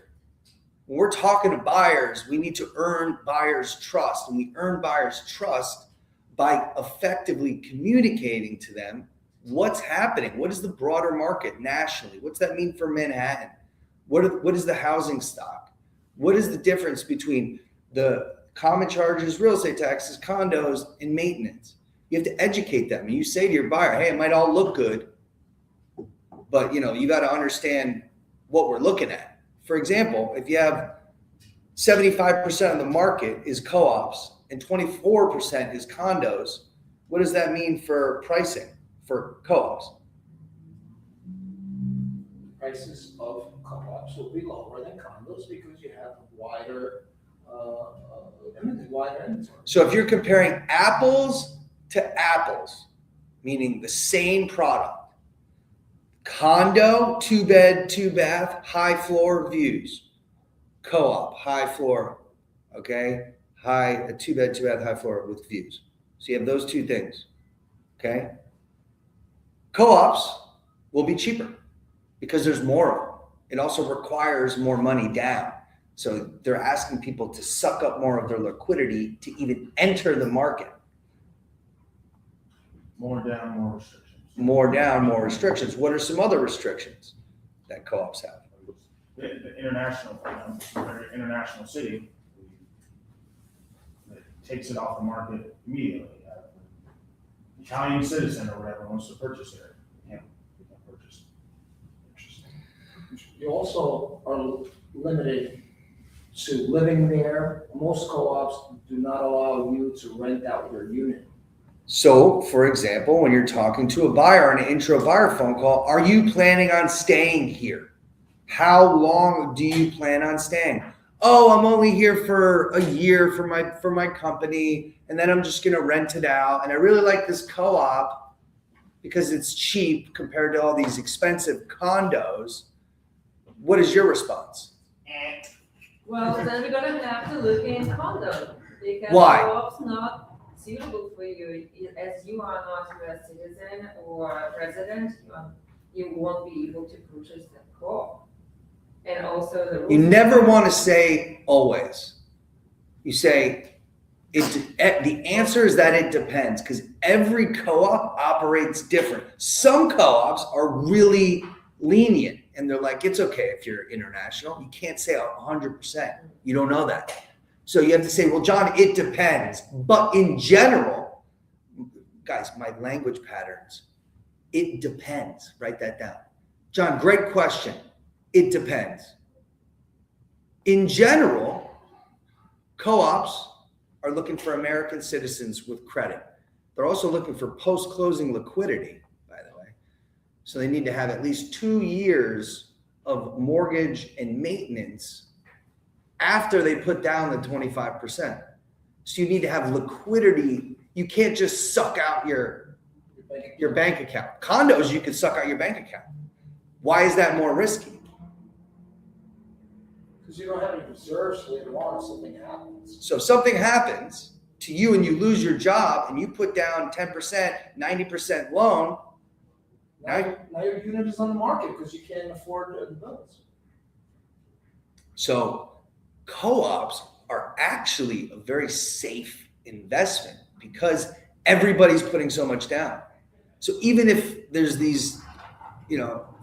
When we're talking to buyers, we need to earn buyers' trust. And we earn buyers' trust by effectively communicating to them what's happening. What is the broader market nationally? What's that mean for Manhattan? What is the housing stock? What is the difference between the common charges, real estate taxes, condos, and maintenance? You have to educate them. And you say to your buyer, hey, it might all look good, but you got to understand what we're looking at. For example, if you have 75% of the market is co-ops and 24% is condos, what does that mean for pricing for co-ops? Prices of co-ops will be lower than condos because you have wider inventory. So if you're comparing apples to apples, meaning the same product, condo, 2-bed, 2-bath, high floor views, co-op, high floor, okay, a 2-bed, 2-bath, high floor with views. So you have those two things, okay? Co-ops will be cheaper because there's more of them. It also requires more money down. So they're asking people to suck up more of their liquidity to even enter the market. More down, more restrictions. More down, more restrictions. What are some other restrictions that co-ops have? The international, it's a very international city. It takes it off the market immediately. An Italian citizen or whatever wants to purchase it. We can't purchase it. Interesting. You also are limited to living there. Most co-ops do not allow you to rent out your unit. So, for example, when you're talking to a buyer on an intro buyer phone call, are you planning on staying here? How long do you plan on staying? Oh, I'm only here for a year for my company, and then I'm just going to rent it out. And I really like this co-op because it's cheap compared to all these expensive condos. What is your response? Well, then we're gonna have to look in condo because Why? co-op's not suitable for you as you are not a citizen or resident. You won't be able to purchase that co-op. And also the rules. You never want to say always. You say the answer is that it depends because every co-op operates different. Some co-ops are really lenient and they're like, it's okay if you're international. You can't say 100%. You don't know that. So you have to say, well, John, it depends. But in general, guys, my language patterns, it depends. Write that down. John, great question. It depends. In general, co-ops are looking for American citizens with credit. They're also looking for post-closing liquidity, by the way. So they need to have at least 2 years of mortgage and maintenance after they put down the 25%. So you need to have liquidity. You can't just suck out your bank account. Condos, you can suck out your bank account. Why is that more risky? Because you don't have any reserves later on if something happens. So if something happens to you and you lose your job and you put down 10%, 90% loan, Now your unit is on the market because you can't afford the bills. so co-ops are actually a very safe investment because everybody's putting so much down. So even if there's these,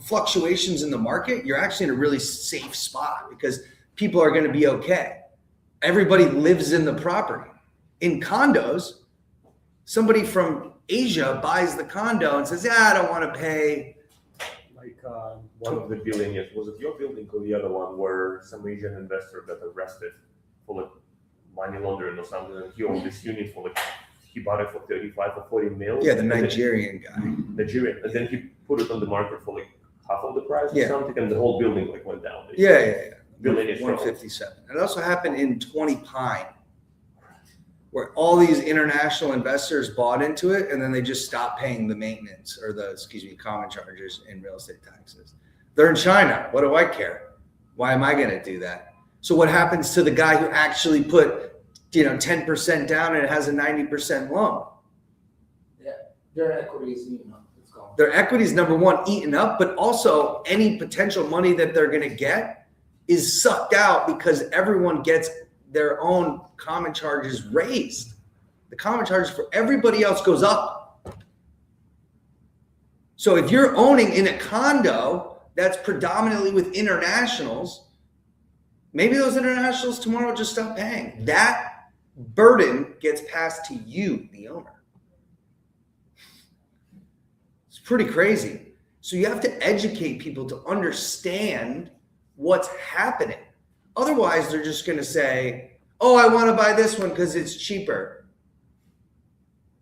fluctuations in the market, you're actually in a really safe spot because people are going to be okay. Everybody lives in the property. In condos, somebody from Asia buys the condo and says, I don't want to pay. Like one of the buildings, was it your building or the other one where some Asian investor got arrested for like money laundering or something, and he owned this unit for like, he bought it for 35 or 40 mil. Yeah, the Nigerian guy. Nigerian, and then he put it on the market for like half of the price or Yeah. something, and the whole building like went down. Yeah. Building is 157. It also happened in 20 Pine, where all these international investors bought into it and then they just stopped paying the maintenance or common charges and real estate taxes. They're in China. What do I care? Why am I going to do that? So what happens to the guy who actually put, 10% down and it has a 90% loan? Yeah, their equity is eaten up. It's gone. Their equity is number one, eaten up, but also any potential money that they're going to get is sucked out because everyone gets their own common charges raised. The common charges for everybody else goes up. So if you're owning in a condo that's predominantly with internationals, maybe those internationals tomorrow just stop paying. That burden gets passed to you, the owner. It's pretty crazy. So you have to educate people to understand what's happening. Otherwise, they're just going to say, I want to buy this one because it's cheaper.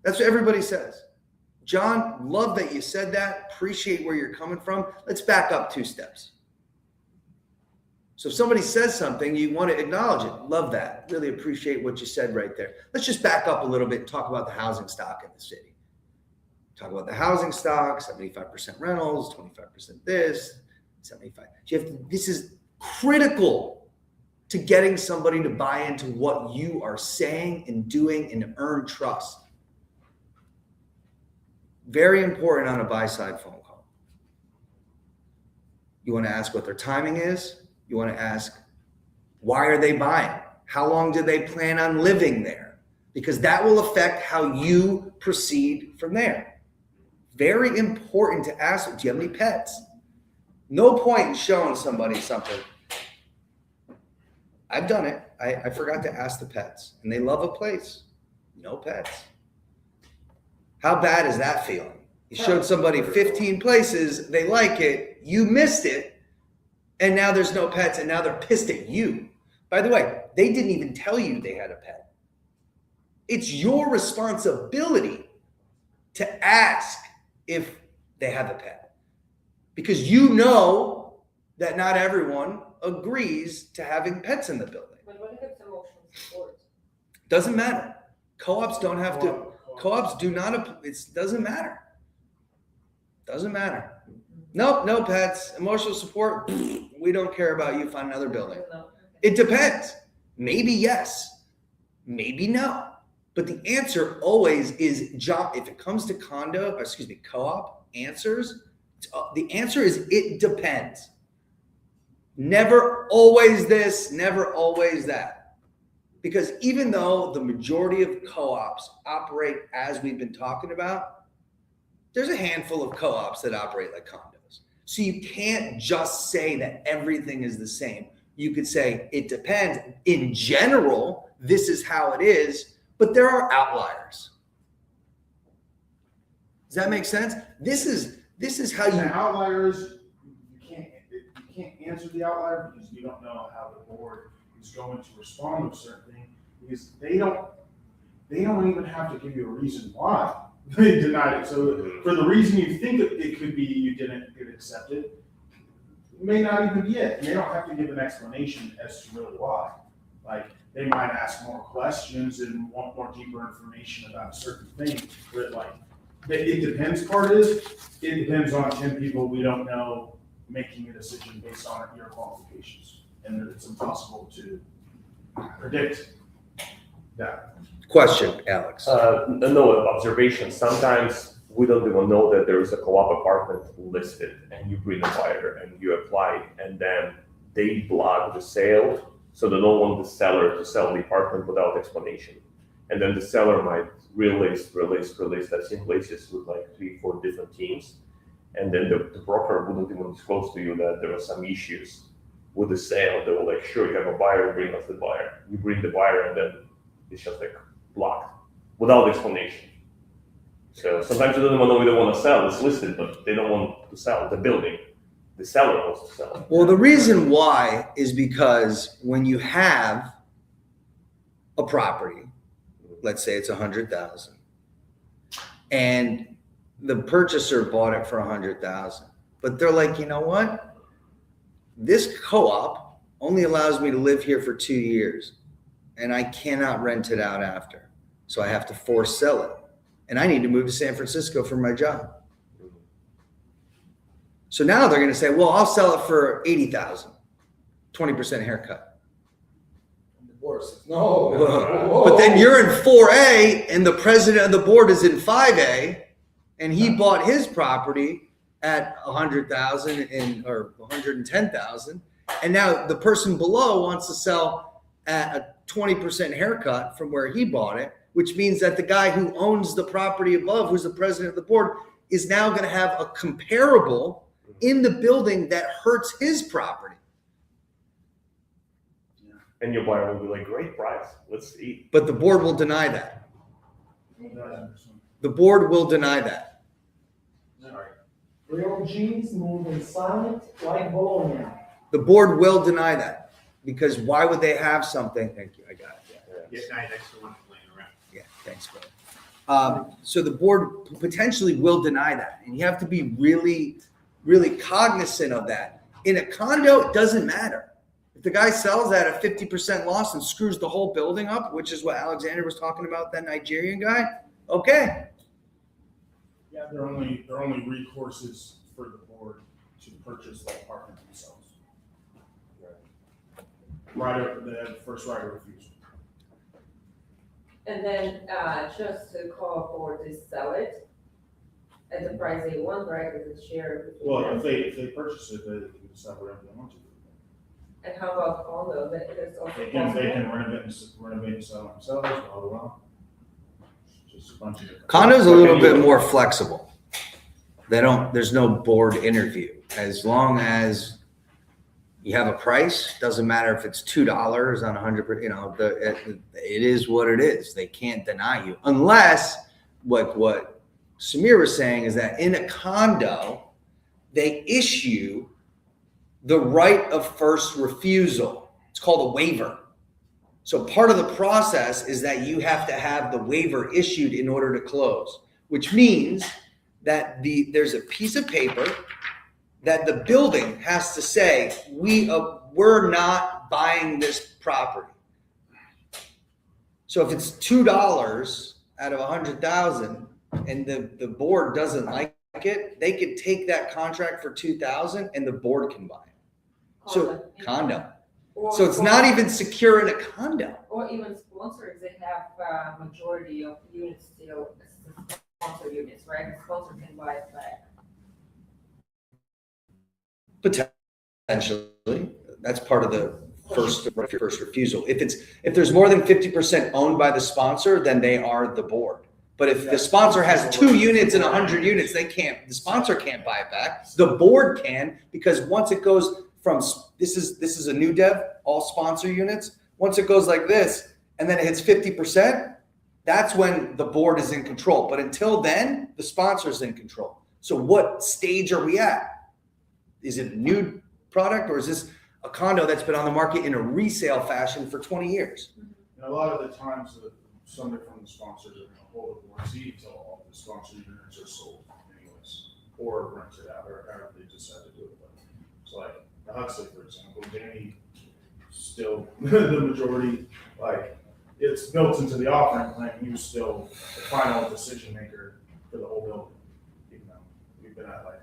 That's what everybody says. John, love that you said that. Appreciate where you're coming from. Let's back up 2 steps. So if somebody says something, you want to acknowledge it. Love that. Really appreciate what you said right there. Let's just back up a little bit and talk about the housing stock in the city. Talk about the housing stock, 75% rentals, 25% this, 75. This is critical to getting somebody to buy into what you are saying and doing and earn trust. Very important on a buy-side phone call. You want to ask what their timing is. You want to ask, why are they buying? How long do they plan on living there? Because that will affect how you proceed from there. Very important to ask, do you have any pets? No point in showing somebody something. I've done it. I forgot to ask the pets, and they love a place. No pets. How bad is that feeling? You showed somebody 15 places, they like it, you missed it, and now there's no pets, and now they're pissed at you. By the way, they didn't even tell you they had a pet. It's your responsibility to ask if they have a pet, because you know that not everyone agrees to having pets in the building. But what if it's emotional support? Doesn't matter. Co-ops don't have to. Co-ops do not. It doesn't matter. Doesn't matter. Nope, no pets. Emotional support. We don't care about you. Find another building. No. It depends. Maybe yes. Maybe no. But the answer always is job. If it comes to co-op answers, the answer is it depends. Never always this, never always that. Because even though the majority of co-ops operate as we've been talking about, there's a handful of co-ops that operate like condos. So you can't just say that everything is the same. You could say it depends. In general, this is how it is, but there are outliers. Does that make sense? This is how And you. the outliers, you can't answer the outlier because you don't know how the board is going to respond to a certain thing, because they don't even have to give you a reason why they denied it. So for the reason you think it could be you didn't get accepted, it may not even be it. And they don't have to give an explanation as to really why. Like, they might ask more questions and want more deeper information about certain things, but like, it depends part is, it depends on 10 people we don't know making a decision based on your qualifications. And it's impossible to predict that. Question, Alex. No observation. Sometimes we don't even know that there is a co-op apartment listed, and you bring a buyer and you apply, and then they block the sale, so they don't want the seller to sell the apartment without explanation. And then the seller might release. I've seen places with like 3-4 different teams, and then the broker wouldn't even disclose to you that there are some issues with the sale. They were like, sure, you have a buyer, bring us the buyer. You bring the buyer, and then it's just like blocked without explanation. So sometimes you don't even know we don't want to sell. It's listed, but they don't want to sell the building. The seller wants to sell. Well, the reason why is because when you have a property, let's say it's 100,000, and the purchaser bought it for 100,000, but they're like, you know what? This co-op only allows me to live here for 2 years, and I cannot rent it out after. So I have to force sell it. And I need to move to San Francisco for my job. So now they're going to say, well, I'll sell it for 80,000, 20% haircut. And the board says, no. But then you're in 4A and the president of the board is in 5A, and he bought his property at 100,000 or 110,000. And now the person below wants to sell at a 20% haircut from where he bought it, which means that the guy who owns the property above, who's the president of the board, is now going to have a comparable in the building that hurts his property. And your buyer will be like, great price, let's see. But the board will deny that. The board will deny that. Real G's moving silent like Bologna. The board will deny that, because why would they have something? Thank you, I got it. Yeah, next to one laying around. Yeah, thanks, brother. So the board potentially will deny that, and you have to be really, really cognizant of that. In a condo, it doesn't matter. If the guy sells at a 50% loss and screws the whole building up, which is what Alexander was talking about, that Nigerian guy, okay. Yeah, their only recourse is for the board to purchase the apartment themselves. They have first right of refusal. And then, just to call for to sell it at the price they want, right, with the share. between Well, them. if they purchase it, they can decide whatever they want to. And how about condo, that is also They can possible? renovate and sell themselves, blah, blah, blah. Just a bunch of different. Condo's a little bit more flexible. There's no board interview. As long as you have a price, doesn't matter if it's $2 on 100, it is what it is. They can't deny you, unless what Samir was saying is that in a condo, they issue the right of first refusal. It's called a waiver. So part of the process is that you have to have the waiver issued in order to close, which means that there's a piece of paper that the building has to say, we're not buying this property. So if it's $2 out of 100,000 and the board doesn't like it, they could take that contract for 2,000 and the board can buy it. So condo. Or So it's not even secure in a condo. Or even sponsors, they have majority of units still, sponsor units, right? The sponsor can buy it back. Potentially, that's part of the first refusal. If there's more than 50% owned by the sponsor, then they are the board. But if the sponsor has 2 units and 100 units, the sponsor can't buy it back. The board can, because once it goes from, this is a new dev, all sponsor units. Once it goes like this, and then it hits 50%, that's when the board is in control. But until then, the sponsor's in control. So what stage are we at? Is it a new product, or is this a condo that's been on the market in a resale fashion for 20 years? And a lot of the times, somebody from the sponsors are gonna hold the board seat until all the sponsor units are sold anyways, or rented out, or however they decide to do it. But it's like, the Huxley, for example, Danny still the majority like, it's built into the offering plan, you're still the final decision maker for the whole building. Even though we've been at like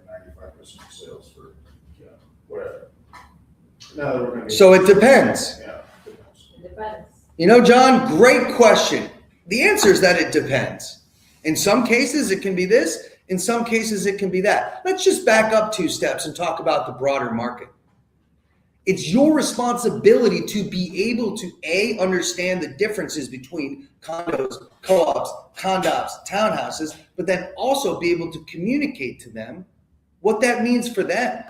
95% sales for, whatever. Now that we're gonna be. So it depends. Yeah, it depends. It depends. You know, John, great question. The answer is that it depends. In some cases, it can be this. In some cases, it can be that. Let's just back up 2 steps and talk about the broader market. It's your responsibility to be able to, A, understand the differences between condos, co-ops, condos, townhouses, but then also be able to communicate to them what that means for them.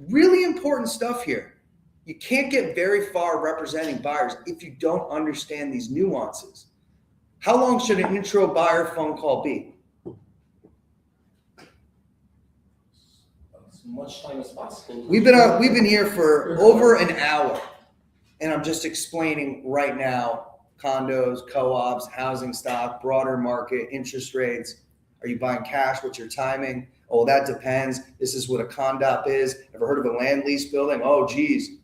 Really important stuff here. You can't get very far representing buyers if you don't understand these nuances. How long should an intro buyer phone call be? As much time as possible. We've been here for over an hour, and I'm just explaining right now condos, co-ops, housing stock, broader market, interest rates. Are you buying cash? What's your timing? Oh, that depends. This is what a condop is. Ever heard of a land lease building? Oh, geez.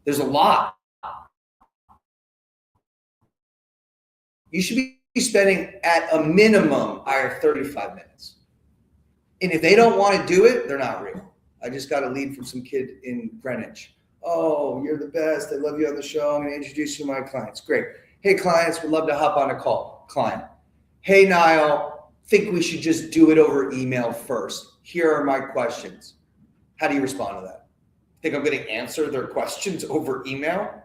There's a lot. You should be spending at a minimum, 35 minutes. And if they don't want to do it, they're not real. I just got a lead from some kid in Greenwich. Oh, you're the best. I love you on the show. I'm going to introduce you to my clients. Great. Hey, clients, would love to hop on a call. Client. Hey, Nile, think we should just do it over email first. Here are my questions. How do you respond to that? Think I'm going to answer their questions over email?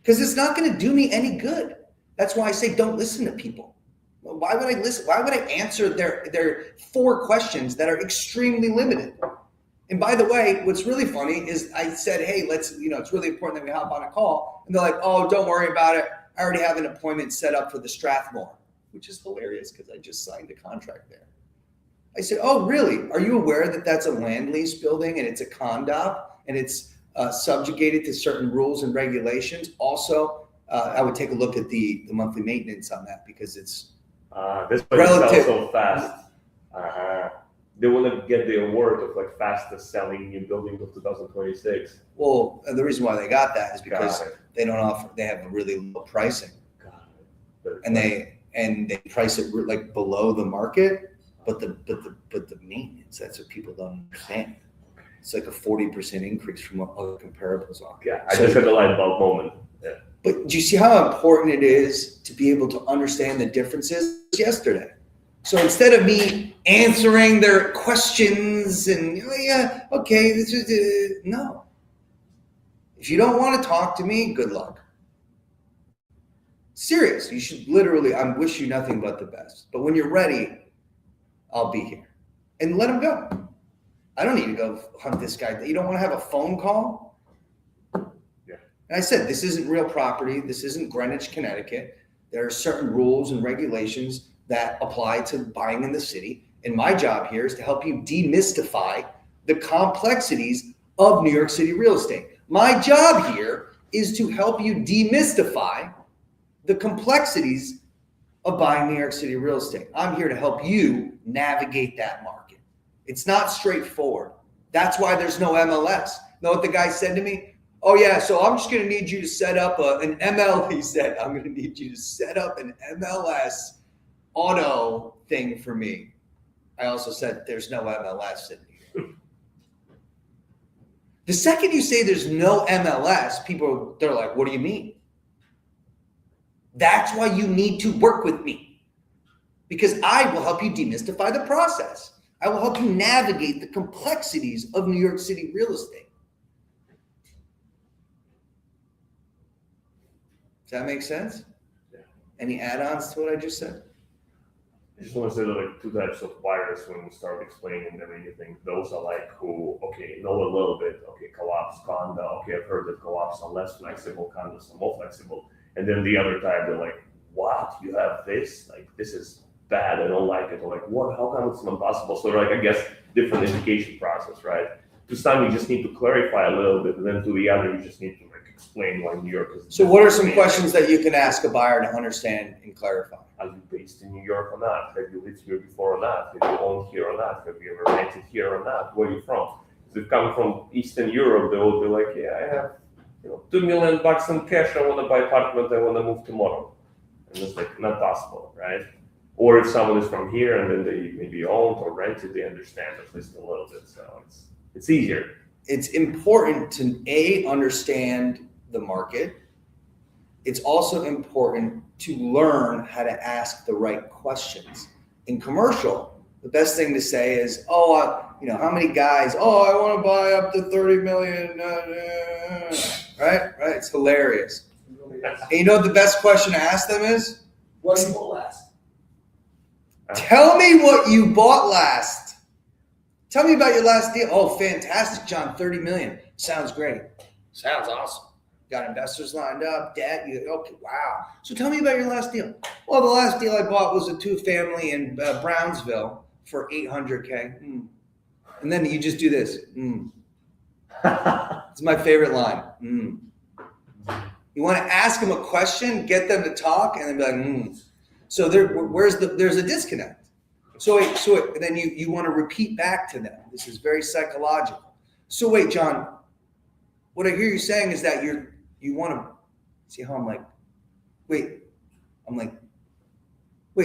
Because it's not going to do me any good. That's why I say don't listen to people. Why would I listen? Why would I answer their 4 questions that are extremely limited? And by the way, what's really funny is I said, hey, it's really important that we hop on a call. And they're like, oh, don't worry about it. I already have an appointment set up for the Strathmore, which is hilarious because I just signed a contract there. I said, oh, really? Are you aware that that's a land lease building and it's a condop and it's subjugated to certain rules and regulations? Also, I would take a look at the monthly maintenance on that because it's this one sells so fast. They want to get the award of like fastest selling new building of 2026. Well, the reason why they got that is because they have a really low pricing, and they price it like below the market, but the maintenance, that's what people don't understand. It's like a 40% increase from what other comparables are. Yeah, I just had the light bulb moment. Yeah. But do you see how important it is to be able to understand the differences? Yesterday. So instead of me answering their questions and no. If you don't want to talk to me, good luck. Serious. You should literally, I wish you nothing but the best. But when you're ready, I'll be here. And let him go. I don't need to go hunt this guy. You don't want to have a phone call? Yeah. And I said, this isn't real property. This isn't Greenwich, Connecticut. There are certain rules and regulations that apply to buying in the city. And my job here is to help you demystify the complexities of New York City real estate. My job here is to help you demystify the complexities of buying New York City real estate. I'm here to help you navigate that market. It's not straightforward. That's why there's no MLS. Know what the guy said to me? Oh yeah, so I'm just going to need you to set up an ML. He said, I'm going to need you to set up an MLS auto thing for me. I also said, there's no MLS in here. The second you say there's no MLS, they're like, what do you mean? That's why you need to work with me, because I will help you demystify the process. I will help you navigate the complexities of New York City real estate. Does that make sense? Yeah. Any add-ons to what I just said? I just want to say that like 2 types of buyers when we start explaining them anything. Those are like who, know a little bit. Co-ops, condo. I've heard that co-ops are less flexible, condos are more flexible. And then the other type, they're like, what? You have this? Like, this is bad. I don't like it. Or like, what? How come it's impossible? So like, I guess, different education process, right? To some, you just need to clarify a little bit. And then to the other, you just need to like explain why New York is. So what are some questions that you can ask a buyer to understand and clarify? Are you based in New York or not? Have you lived here before or not? Have you owned here or not? Have you ever rented here or not? Where are you from? If you come from Eastern Europe, they will be like, yeah, I have $2 million in cash, I want to buy apartment, I want to move tomorrow. And it's like not possible, right? Or if someone is from here and then they maybe own or rented, they understand at least a little bit. So it's easier. It's important to understand the market. It's also important to learn how to ask the right questions. In commercial, the best thing to say is, how many guys, I want to buy up to 30 million, right? It's hilarious. And you know what the best question to ask them is? What do you want last? Tell me what you bought last. Tell me about your last deal. Oh, fantastic, John, 30 million. Sounds great. Sounds awesome. Got investors lined up, debt. Okay, wow. So tell me about your last deal. Well, the last deal I bought was a 2-family in Brownsville for $800K. And then you just do this. It's my favorite line. You want to ask them a question, get them to talk, and then be like, So there's a disconnect. So then you want to repeat back to them. This is very psychological. So wait, John, what I hear you saying is that you want to see how I'm like, wait,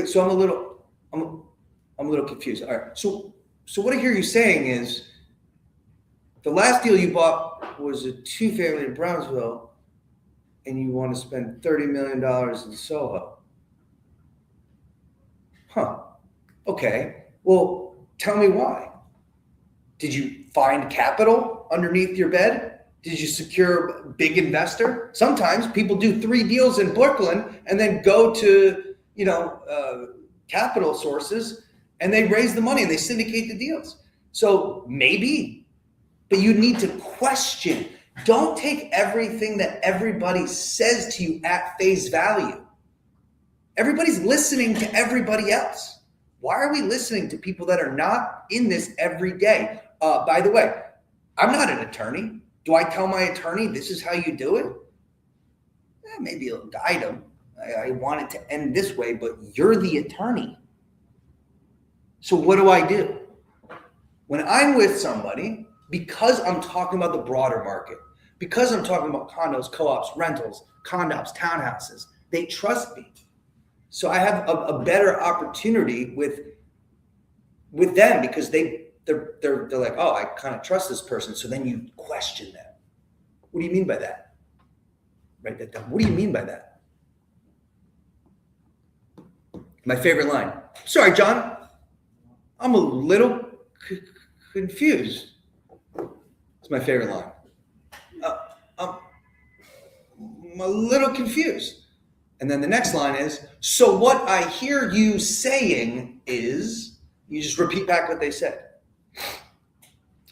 so I'm a little confused. All right. So what I hear you saying is the last deal you bought was a 2-family in Brownsville and you want to spend $30 million in Soho. Huh. Okay. Well, tell me why. Did you find capital underneath your bed? Did you secure a big investor? Sometimes people do 3 deals in Brooklyn and then go to, capital sources and they raise the money and they syndicate the deals. So maybe, but you need to question. Don't take everything that everybody says to you at face value. Everybody's listening to everybody else. Why are we listening to people that are not in this every day? By the way, I'm not an attorney. Do I tell my attorney, this is how you do it? Maybe I'll guide them. I want it to end this way, but you're the attorney. So what do? When I'm with somebody, because I'm talking about the broader market, because I'm talking about condos, co-ops, rentals, condos, townhouses, they trust me. So I have a better opportunity with them because they're like, oh, I kind of trust this person. So then you question them. What do you mean by that? Write that down. What do you mean by that? My favorite line. Sorry, John. I'm a little confused. It's my favorite line. I'm a little confused. And then the next line is, so what I hear you saying is, you just repeat back what they said.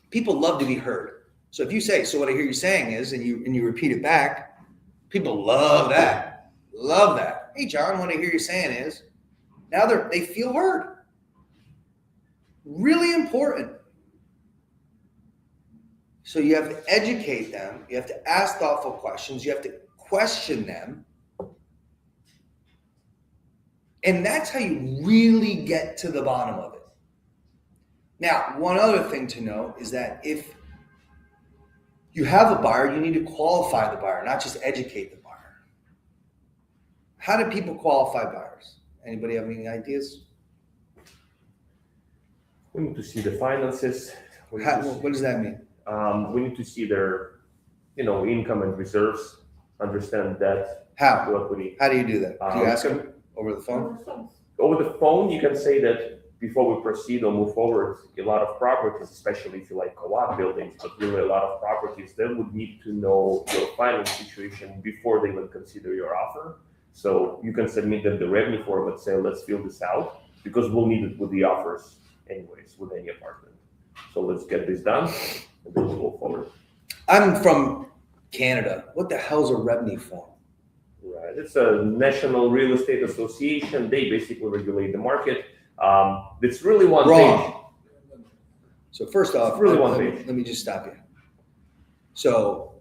People love to be heard. So if you say, so what I hear you saying is, and you repeat it back, people love that. Love that. Hey, John, what I hear you saying is, now they feel heard. Really important. So you have to educate them. You have to ask thoughtful questions. You have to question them. And that's how you really get to the bottom of it. Now, one other thing to note is that if you have a buyer, you need to qualify the buyer, not just educate the buyer. How do people qualify buyers? Anybody have any ideas? We need to see the finances. What does that mean? We need to see their, income and reserves, understand that. How? Equity. How do you do that? Do you ask them over the phone? Over the phone, you can say that before we proceed or move forward, a lot of properties, especially if you like co-op buildings, but really a lot of properties, they would need to know your finance situation before they would consider your offer. So you can submit them the revenue form and say, let's fill this out, because we'll need it with the offers anyways, with any apartment. So let's get this done, and then we'll move forward. I'm from Canada. What the hell is a revenue form? Right, it's a National Real Estate Association. They basically regulate the market. It's really one page. So first off, really one page. Let me just stop you. So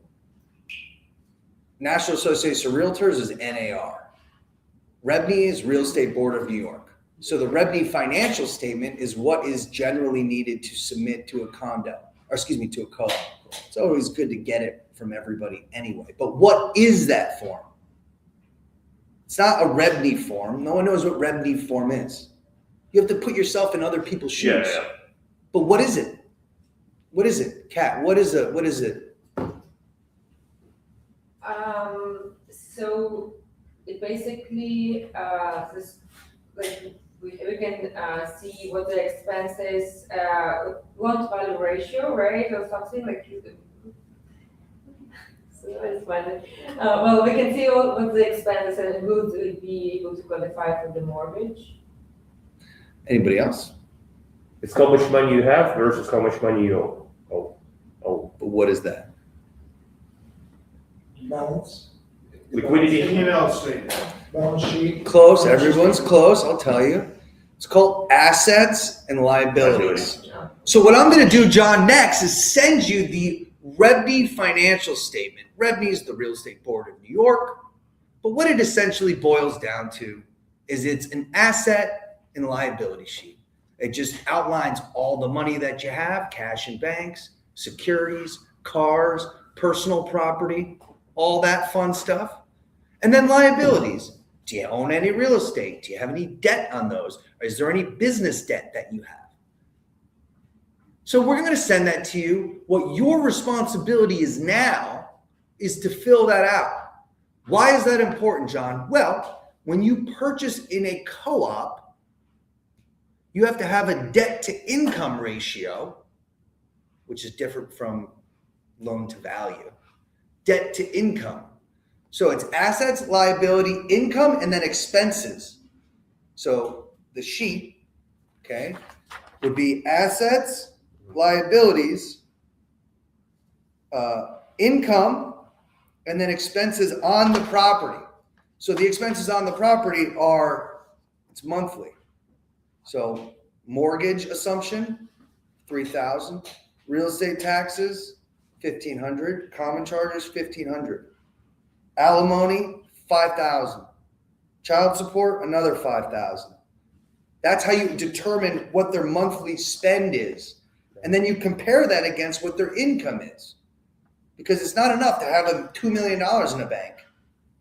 National Association of Realtors is NAR. REBNY is Real Estate Board of New York. So the REBNY financial statement is what is generally needed to submit to a condo, to a co-op. It's always good to get it from everybody anyway. But what is that form? It's not a REBNY form. No one knows what REBNY form is. You have to put yourself in other people's shoes. Yeah. But what is it? What is it, Kat? What is it? So it basically, this, like, we can see what the expenses, loan to value ratio, right, or something like. So it's funny. Well, we can see what the expenses and would be able to qualify for the mortgage. Anybody else? It's how much money you have versus how much money you owe. But what is that? Balance, Liquidity. P&L statement. balance sheet. Close. Everyone's close. I'll tell you. It's called assets and liabilities. So what I'm going to do, John, next is send you the REBNY financial statement. REBNY is the Real Estate Board of New York. But what it essentially boils down to is it's an asset and liability sheet. It just outlines all the money that you have, cash in banks, securities, cars, personal property, all that fun stuff. And then liabilities. Do you own any real estate? Do you have any debt on those? Or is there any business debt that you have? So we're going to send that to you. What your responsibility is now is to fill that out. Why is that important, John? Well, when you purchase in a co-op, you have to have a debt to income ratio, which is different from loan to value. Debt to income. So it's assets, liability, income, and then expenses. So the sheet, okay, would be assets, liabilities, income, and then expenses on the property. So the expenses on the property it's monthly. So mortgage assumption, $3,000. Real estate taxes, $1,500. Common charges, $1,500. Alimony, $5,000. Child support, another $5,000. That's how you determine what their monthly spend is. And then you compare that against what their income is. Because it's not enough to have $2 million in a bank.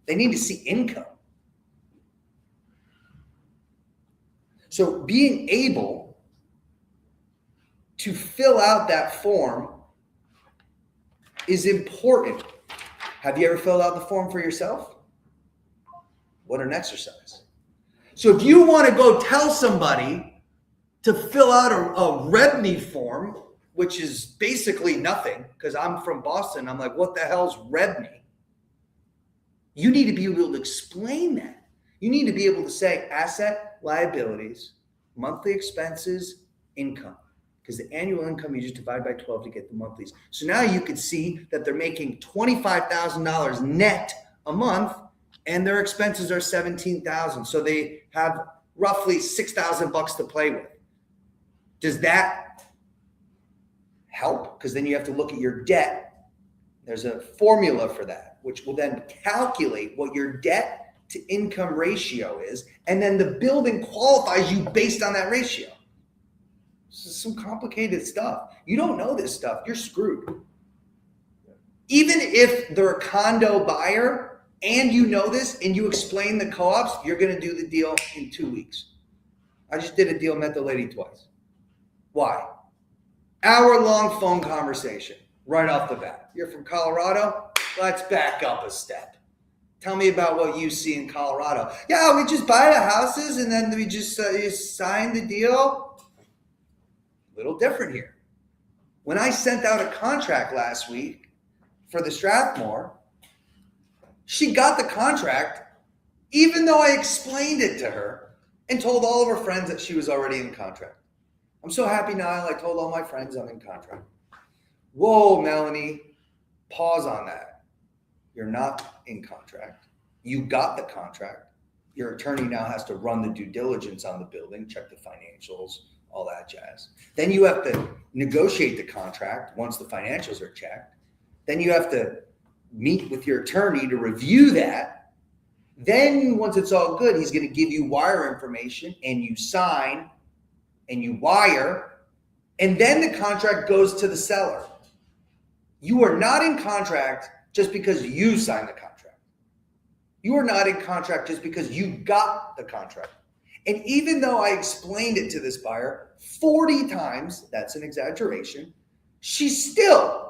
They need to see income. So being able to fill out that form is important. Have you ever filled out the form for yourself? What an exercise. So if you want to go tell somebody to fill out a REBNY form, which is basically nothing, because I'm from Boston, I'm like, what the hell's REBNY? You need to be able to explain that. You need to be able to say asset, liabilities, monthly expenses, income. Because the annual income, you just divide by 12 to get the monthlies. So now you could see that they're making $25,000 net a month, and their expenses are $17,000. So they have roughly $6,000 to play with. Does that help? Because then you have to look at your debt. There's a formula for that, which will then calculate what your debt to income ratio is, and then the building qualifies you based on that ratio. This is some complicated stuff. You don't know this stuff, you're screwed. Even if they're a condo buyer and you know this and you explain the co-ops, you're going to do the deal in 2 weeks. I just did a deal, met the lady twice. Why? Hour-long phone conversation right off the bat. You're from Colorado? Let's back up a step. Tell me about what you see in Colorado. Yeah, we just buy the houses and then we just sign the deal. Little different here. When I sent out a contract last week for the Strathmore, she got the contract even though I explained it to her and told all of her friends that she was already in contract. I'm so happy, Nile. I told all my friends I'm in contract. Whoa, Melanie, pause on that. You're not in contract. You got the contract. Your attorney now has to run the due diligence on the building, check the financials, all that jazz. Then you have to negotiate the contract once the financials are checked. Then you have to meet with your attorney to review that. Then once it's all good, he's going to give you wire information and you sign and you wire, and then the contract goes to the seller. You are not in contract just because you signed the contract. You are not in contract just because you got the contract. And even though I explained it to this buyer 40 times, that's an exaggeration, she still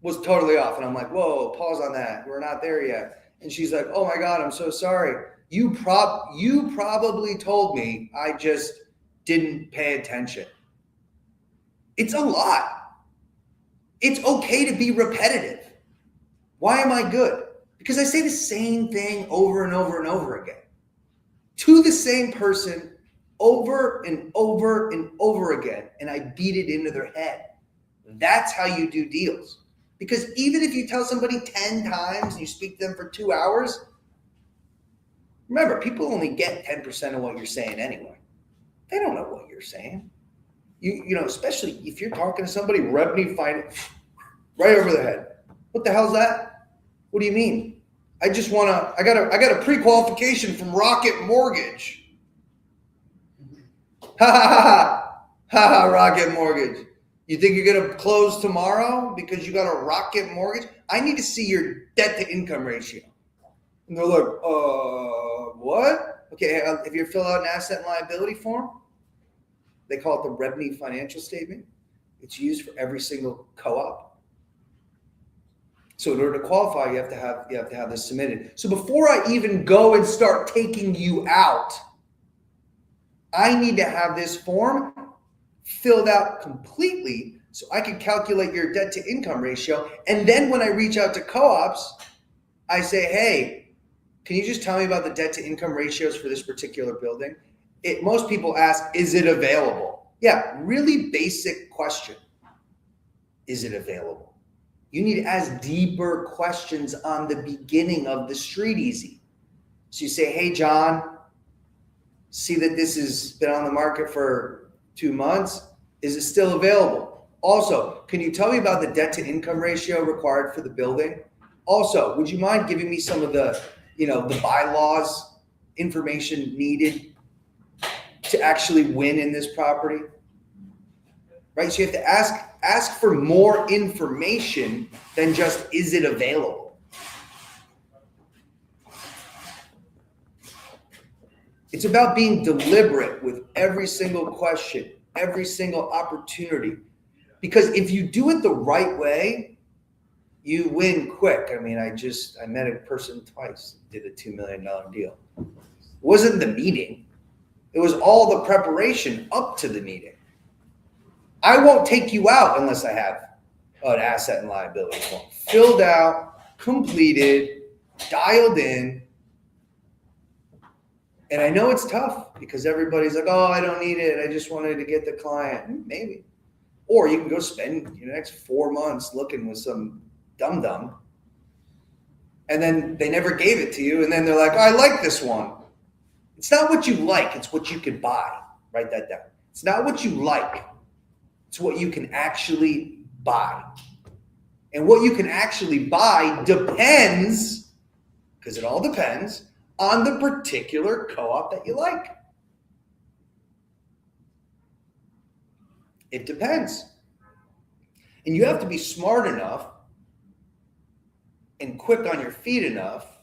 was totally off. And I'm like, whoa, pause on that. We're not there yet. And she's like, oh my God, I'm so sorry. You probably told me, I just didn't pay attention. It's a lot. It's okay to be repetitive. Why am I good? Because I say the same thing over and over and over again to the same person over and over and over again, and I beat it into their head. That's how you do deals. Because even if you tell somebody 10 times and you speak to them for 2 hours, remember, people only get 10% of what you're saying anyway. They don't know what you're saying. You know, especially if you're talking to somebody, revenue finance, right over their head. What the hell's that? What do you mean? I got a pre-qualification from Rocket Mortgage. Ha ha ha, Rocket Mortgage. You think you're gonna close tomorrow because you got a Rocket Mortgage? I need to see your debt to income ratio. And they're like, what? Okay, if you fill out an asset and liability form, they call it the revenue financial statement. It's used for every single co-op. So in order to qualify, you have to have this submitted. So before I even go and start taking you out, I need to have this form filled out completely so I can calculate your debt to income ratio. And then when I reach out to co-ops, I say, hey, can you just tell me about the debt to income ratios for this particular building? Most people ask, is it available? Yeah, really basic question. Is it available? You need to ask deeper questions on the beginning of the street easy. So you say, hey, John, see that this has been on the market for 2 months. Is it still available? Also, can you tell me about the debt to income ratio required for the building? Also, would you mind giving me some of the bylaws information needed to actually win in this property? Right? So you have to ask for more information than just, is it available? It's about being deliberate with every single question, every single opportunity. Because if you do it the right way, you win quick. I mean, I met a person twice, did a $2 million deal. It wasn't the meeting. It was all the preparation up to the meeting. I won't take you out unless I have an asset and liability form filled out, completed, dialed in. And I know it's tough because everybody's like, oh, I don't need it. I just wanted to get the client. Maybe. Or you can go spend your next 4 months looking with some dum-dum. And then they never gave it to you. And then they're like, oh, I like this one. It's not what you like. It's what you can buy. Write that down. It's not what you like. It's what you can actually buy. And what you can actually buy depends, because it all depends, on the particular co-op that you like. It depends. And you have to be smart enough and quick on your feet enough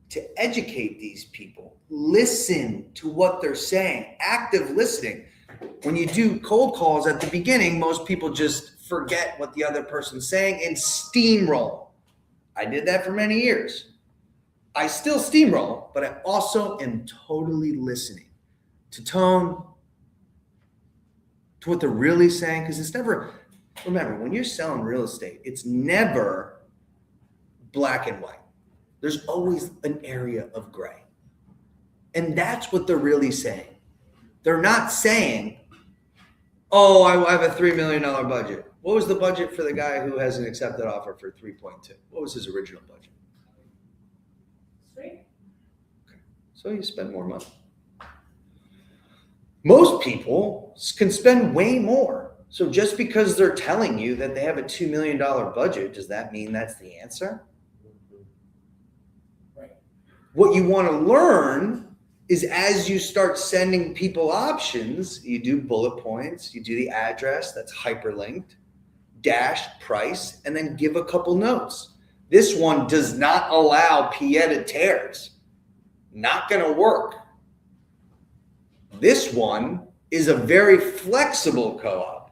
to educate these people. Listen to what they're saying. Active listening. When you do cold calls at the beginning, most people just forget what the other person's saying and steamroll. I did that for many years. I still steamroll, but I also am totally listening to tone, to what they're really saying, because it's never, remember, when you're selling real estate, it's never black and white. There's always an area of gray. And that's what they're really saying. They're not saying, oh, I have a $3 million budget. What was the budget for the guy who has an accepted offer for 3.2? What was his original budget? 3. Okay. So you spend more money. Most people can spend way more. So just because they're telling you that they have a $2 million budget, does that mean that's the answer? Right. What you want to learn is as you start sending people options, you do bullet points, you do the address that's hyperlinked. dash price and then give a couple notes. This one does not allow pied-à-terres. Not going to work. This one is a very flexible co-op.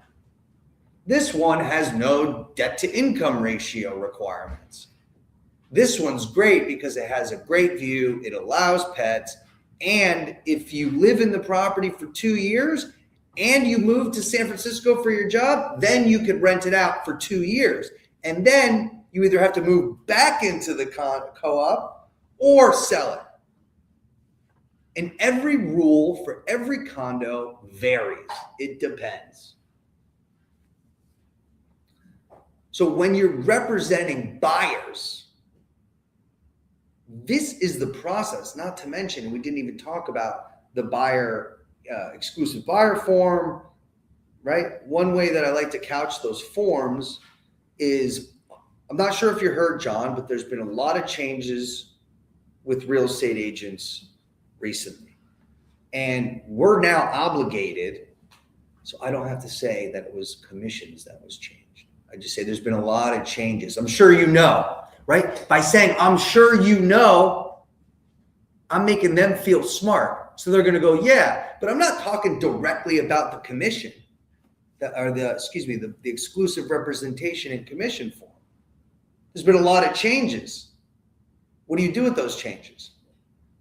This one has no debt to income ratio requirements. This one's great because it has a great view, it allows pets, and if you live in the property for 2 years and you move to San Francisco for your job, then you could rent it out for 2 years. And then you either have to move back into the co-op or sell it. And every rule for every condo varies. It depends. So when you're representing buyers, this is the process, not to mention, we didn't even talk about the buyer, exclusive buyer form, right? One way that I like to couch those forms is, I'm not sure if you heard, John, but there's been a lot of changes with real estate agents recently. And we're now obligated, so I don't have to say that it was commissions that was changed. I just say there's been a lot of changes. I'm sure you know, right? By saying, I'm sure you know, I'm making them feel smart. So they're going to go, yeah, but I'm not talking directly about the commission, the exclusive representation and commission form. There's been a lot of changes. What do you do with those changes?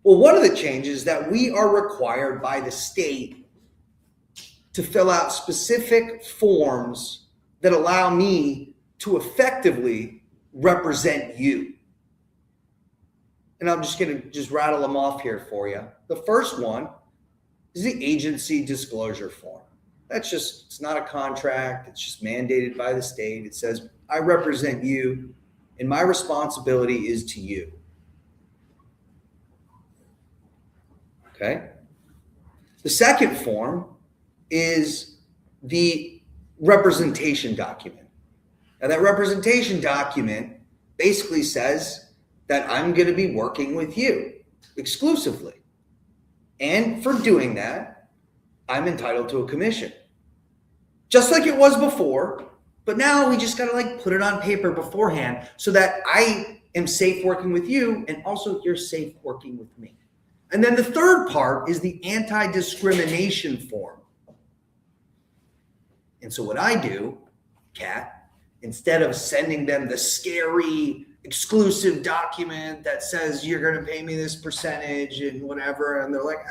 Well, one of the changes is that we are required by the state to fill out specific forms that allow me to effectively represent you. And I'm just going to rattle them off here for you. The first one is the agency disclosure form. It's not a contract. It's just mandated by the state. It says, I represent you and my responsibility is to you. Okay. The second form is the representation document. Now that representation document basically says that I'm going to be working with you exclusively. And for doing that, I'm entitled to a commission. Just like it was before, but now we just got to put it on paper beforehand so that I am safe working with you and also you're safe working with me. And then the third part is the anti-discrimination form. And so what I do, Kat, instead of sending them the scary exclusive document that says you're going to pay me this percentage and whatever, and they're like,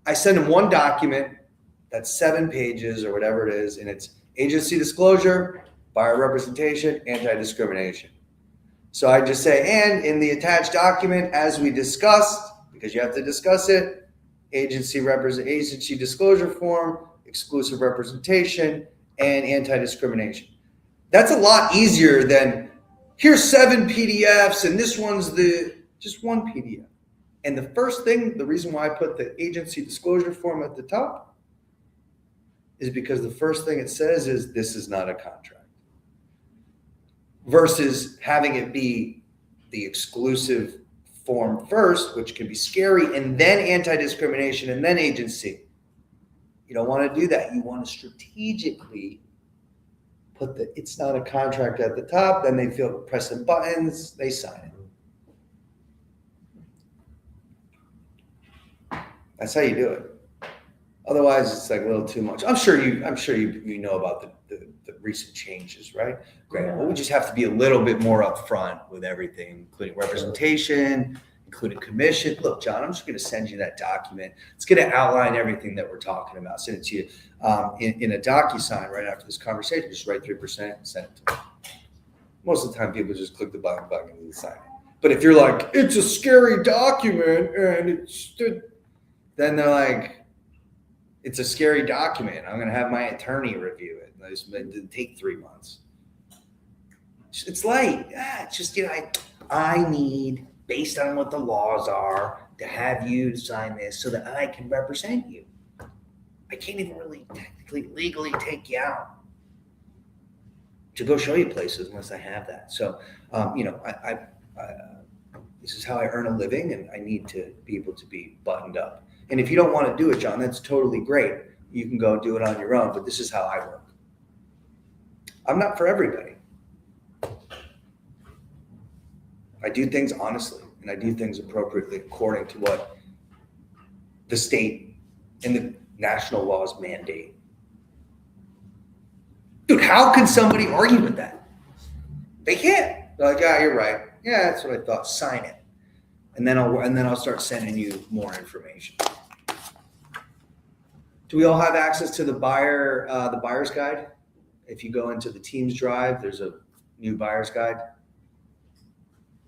I send them one document that's 7 pages or whatever it is, and it's agency disclosure, buyer representation, anti-discrimination. So I just say, and in the attached document, as we discussed, because you have to discuss it, agency disclosure form, exclusive representation, and anti-discrimination. That's a lot easier than here's 7 PDFs and this one's just one PDF. And the first thing, the reason why I put the agency disclosure form at the top is because the first thing it says is this is not a contract. Versus having it be the exclusive form first, which can be scary, and then anti-discrimination, and then agency. You don't want to do that. You want to strategically put the it's not a contract at the top, then they feel pressing buttons, they sign it. That's how you do it. Otherwise, it's a little too much. I'm sure you know about the recent changes, right? Great. Well, we just have to be a little bit more upfront with everything, including representation, including commission. Look, John, I'm just going to send you that document. It's going to outline everything that we're talking about. Send it to you in a DocuSign right after this conversation. Just write 3%, send it to me. Most of the time, people just click the button and sign it. But if you're like, it's a scary document, and then they're like, it's a scary document. I'm going to have my attorney review it. It didn't take 3 months. It's light. It's just, I need, based on what the laws are, to have you sign this so that I can represent you. I can't even really technically, legally take you out to go show you places unless I have that. So, this is how I earn a living, and I need to be able to be buttoned up. And if you don't want to do it, John, that's totally great. You can go do it on your own, but this is how I work. I'm not for everybody. I do things honestly, and I do things appropriately according to what the state and the national laws mandate. Dude, how can somebody argue with that? They can't. They're like, yeah, you're right. Yeah, that's what I thought. Sign it, and then I'll start sending you more information. Do we all have access to the buyer's guide? If you go into the Teams Drive, there's a new buyer's guide.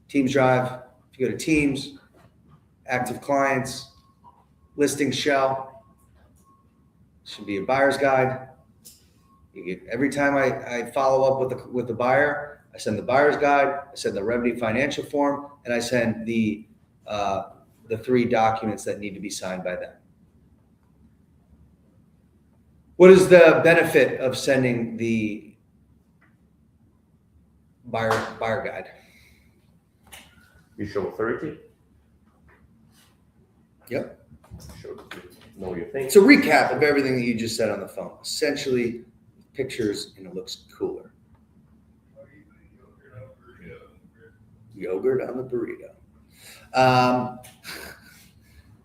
Teams Drive. If you go to Teams, active clients, listing shell, should be a buyer's guide. You get every time I follow up with the buyer, I send the buyer's guide, I send the revenue financial form, and I send the 3 documents that need to be signed by them. What is the benefit of sending the buyer guide? You show authority. Yep. Show that you know your thing. It's a recap of everything that you just said on the phone. Essentially, pictures, and it looks cooler. Yogurt on the burrito.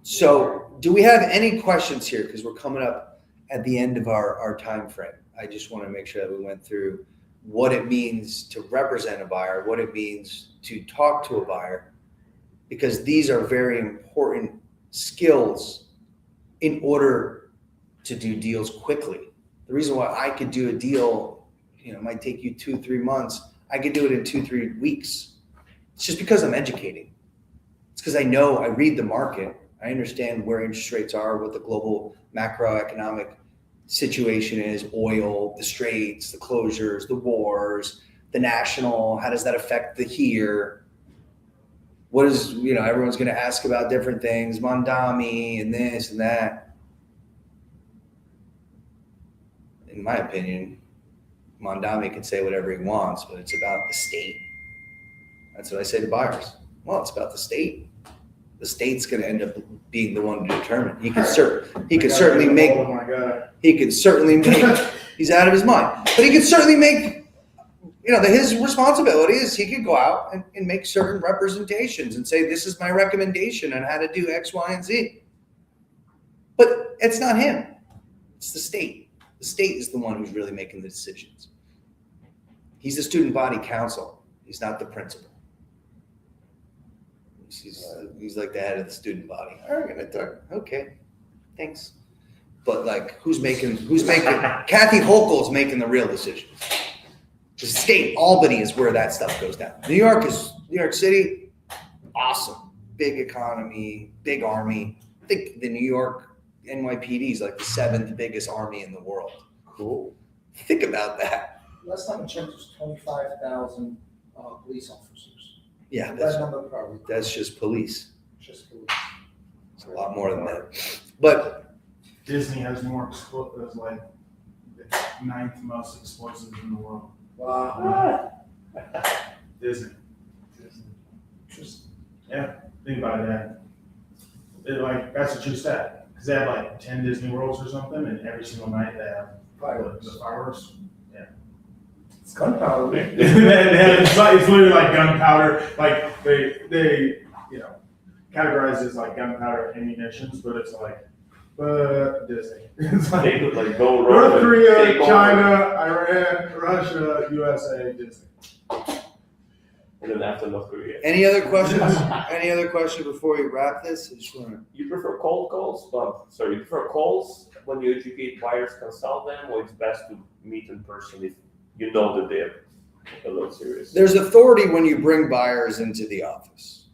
So, do we have any questions here? Because we're coming up at the end of our time frame. I just want to make sure that we went through what it means to represent a buyer, what it means to talk to a buyer, because these are very important skills in order to do deals quickly. The reason why I could do a deal, it might take you 2-3 months. I could do it in 2-3 weeks. It's just because I'm educating. It's because I read the market. I understand where interest rates are, what the global macroeconomic situation is, oil, the straits, the closures, the wars, the national, how does that affect the here? What is, everyone's going to ask about different things, Mondami and this and that. In my opinion, Mondami can say whatever he wants, but it's about the state. That's what I say to buyers. Well, it's about the state. The state's going to end up being the one to determine. He could certainly make. He's out of his mind, but he could certainly make. His responsibility is he could go out and make certain representations and say, this is my recommendation on how to do X, Y, and Z. But it's not him. It's the state. The state is the one who's really making the decisions. He's the student body council. He's not the principal. He's like the head of the student body. All right, gonna talk. Okay, thanks. But who's making? Kathy Hochul's making the real decisions. The state, Albany is where that stuff goes down. New York City, awesome, big economy, big army. I think the New York NYPD is like the 7th biggest army in the world. Cool. Think about that. Last time I checked, it was 25,000 police officers. Yeah, That number probably. that's just police. Just police. It's a lot more than that. But Disney has more explosives, like the 9th most explosives in the world. Wow. Disney. Interesting. Yeah, think about that. That's a true stat. Because they have 10 Disney Worlds or something, and every single night they have Fireworks. the fireworks. It's gunpowder. It's literally like gunpowder. They categorize it as gunpowder ammunitions, but it's Disney. It's They could go North around Korea, and take China, Iran, Russia, USA, Disney. and then after North Korea. any other questions? Any other question before we wrap this? I just want to. You prefer cold calls? You prefer calls when you educate buyers, consult them, or it's best to meet in person if you know that they're a little serious? There's authority when you bring buyers into the office.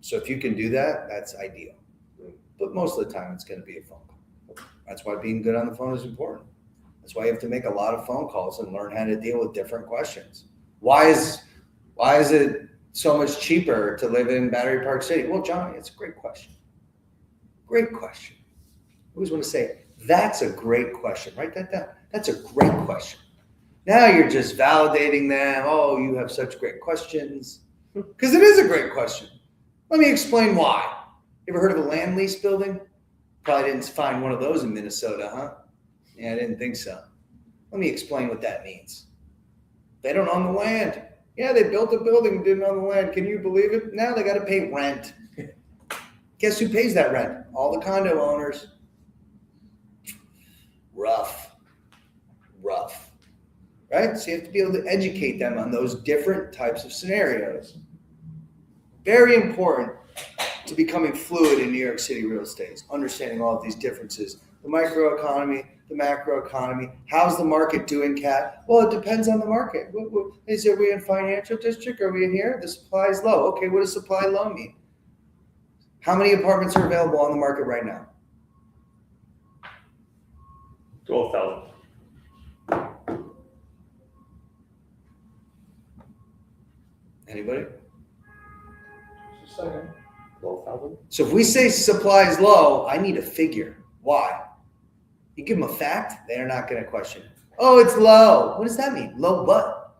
So if you can do that, that's ideal. But most of the time, it's going to be a phone call. That's why being good on the phone is important. That's why you have to make a lot of phone calls and learn how to deal with different questions. Why is it so much cheaper to live in Battery Park City? Well, Johnny, it's a great question. Great question. I always want to say, that's a great question. Write that down. That's a great question. Now you're just validating them. Oh, you have such great questions. Because it is a great question. Let me explain why. You ever heard of a land lease building? Probably didn't find one of those in Minnesota, huh? Yeah, I didn't think so. Let me explain what that means. They don't own the land. Yeah, they built a building, didn't own the land. Can you believe it? Now they got to pay rent. Guess who pays that rent? All the condo owners. Rough. Right? So you have to be able to educate them on those different types of scenarios. Very important to becoming fluid in New York City real estate, understanding all of these differences. The microeconomy, the macroeconomy. How's the market doing, Kat? Well, it depends on the market. Are we in financial district? Are we in here? The supply is low. Okay, what does supply low mean? How many apartments are available on the market right now? 12,000. Anybody? Just a second. 12,000. So if we say supply is low, I need a figure. Why? You give them a fact, they're not going to question it. Oh, it's low. What does that mean? Low what?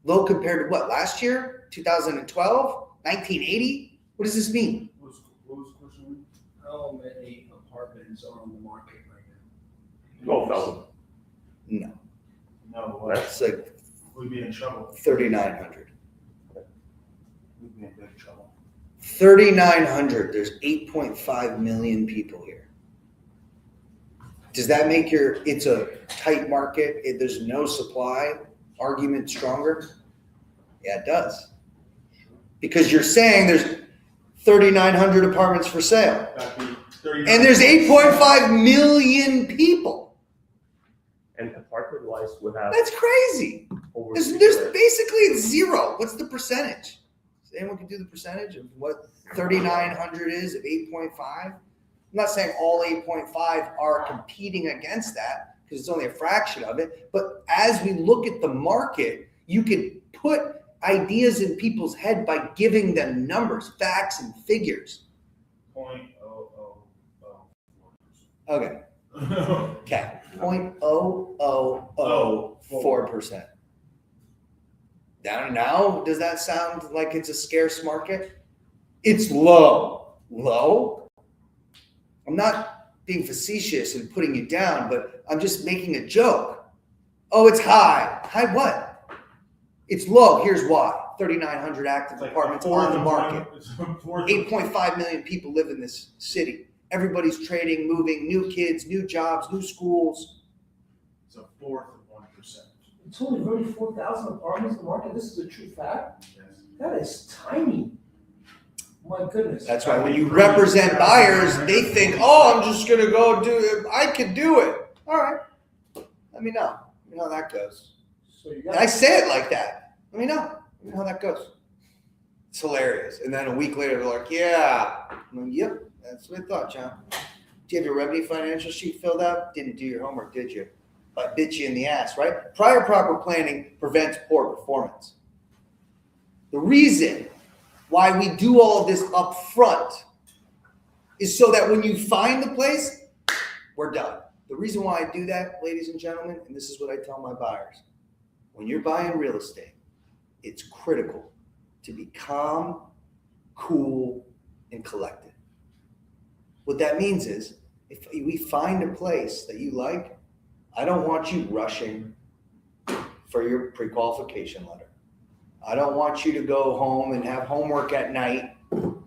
Low compared to what? Last year? 2012? 1980? What does this mean? What was the question? How many apartments are on the market right now? 12,000. No. No, That's like we'd be in trouble. 3,900. We'd be in big trouble. 3,900. There's 8.5 million people here. Does that make it's a tight market, there's no supply argument stronger? Yeah, it does. Because you're saying there's 3,900 apartments for sale. That'd be 39. And there's 8.5 million people. And apartment-wise, we have That's crazy. over There's 600. basically it's zero. What's the percentage? Anyone can do the percentage of what 3,900 is of 8.5? I'm not saying all 8.5 are competing against that because it's only a fraction of it. But as we look at the market, you can put ideas in people's head by giving them numbers, facts, and figures. 0.0004%. Okay. Okay. 0.0004%. Now, does that sound like it's a scarce market? It's low. Low? I'm not being facetious and putting you down, but I'm just making a joke. Oh, it's high. High what? It's low. Here's why. 3,900 active apartments on the market. 8.5 million people live in this city. Everybody's trading, moving, new kids, new jobs, new schools. It's a fourth of 1%. It's only 34,000 apartments in the market. This is a true fact. Yes. That is tiny. My goodness. That's why when you represent buyers, they think, oh, I'm just going to go do it. I can do it. All right. Let me know. Let me know how that goes. So you And got I say it like that. Let me know. Let me know how that goes. It's hilarious. And then a week later, they're like, yeah. I'm like, yep, that's what I thought, John. Do you have your revenue financial sheet filled out? Didn't do your homework, did you? I bit you in the ass, right? Prior proper planning prevents poor performance. The reason why we do all of this up front is so that when you find the place, we're done. The reason why I do that, ladies and gentlemen, and this is what I tell my buyers, when you're buying real estate, it's critical to be calm, cool, and collected. What that means is, if we find a place that you like, I don't want you rushing for your pre-qualification letter. I don't want you to go home and have homework at night.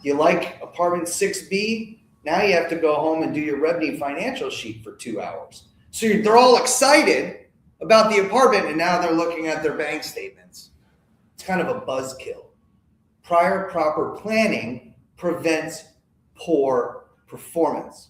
You like apartment 6B? Now you have to go home and do your revenue financial sheet for 2 hours. So they're all excited about the apartment, and now they're looking at their bank statements. It's kind of a buzzkill. Prior proper planning prevents poor performance.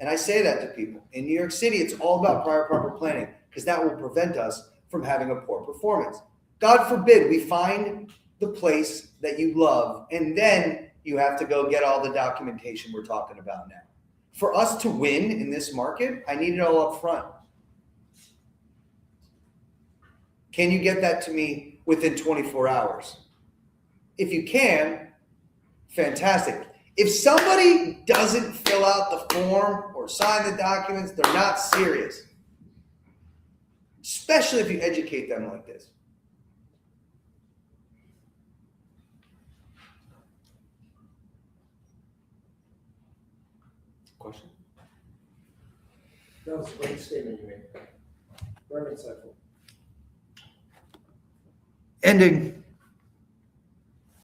And I say that to people. In New York City, it's all about prior proper planning because that will prevent us from having a poor performance. God forbid we find the place that you love, and then you have to go get all the documentation we're talking about now. For us to win in this market, I need it all up front. Can you get that to me within 24 hours? If you can, fantastic. If somebody doesn't fill out the form or sign the documents, they're not serious. Especially if you educate them like this. Question? That was a great statement you made. Very insightful. Ending.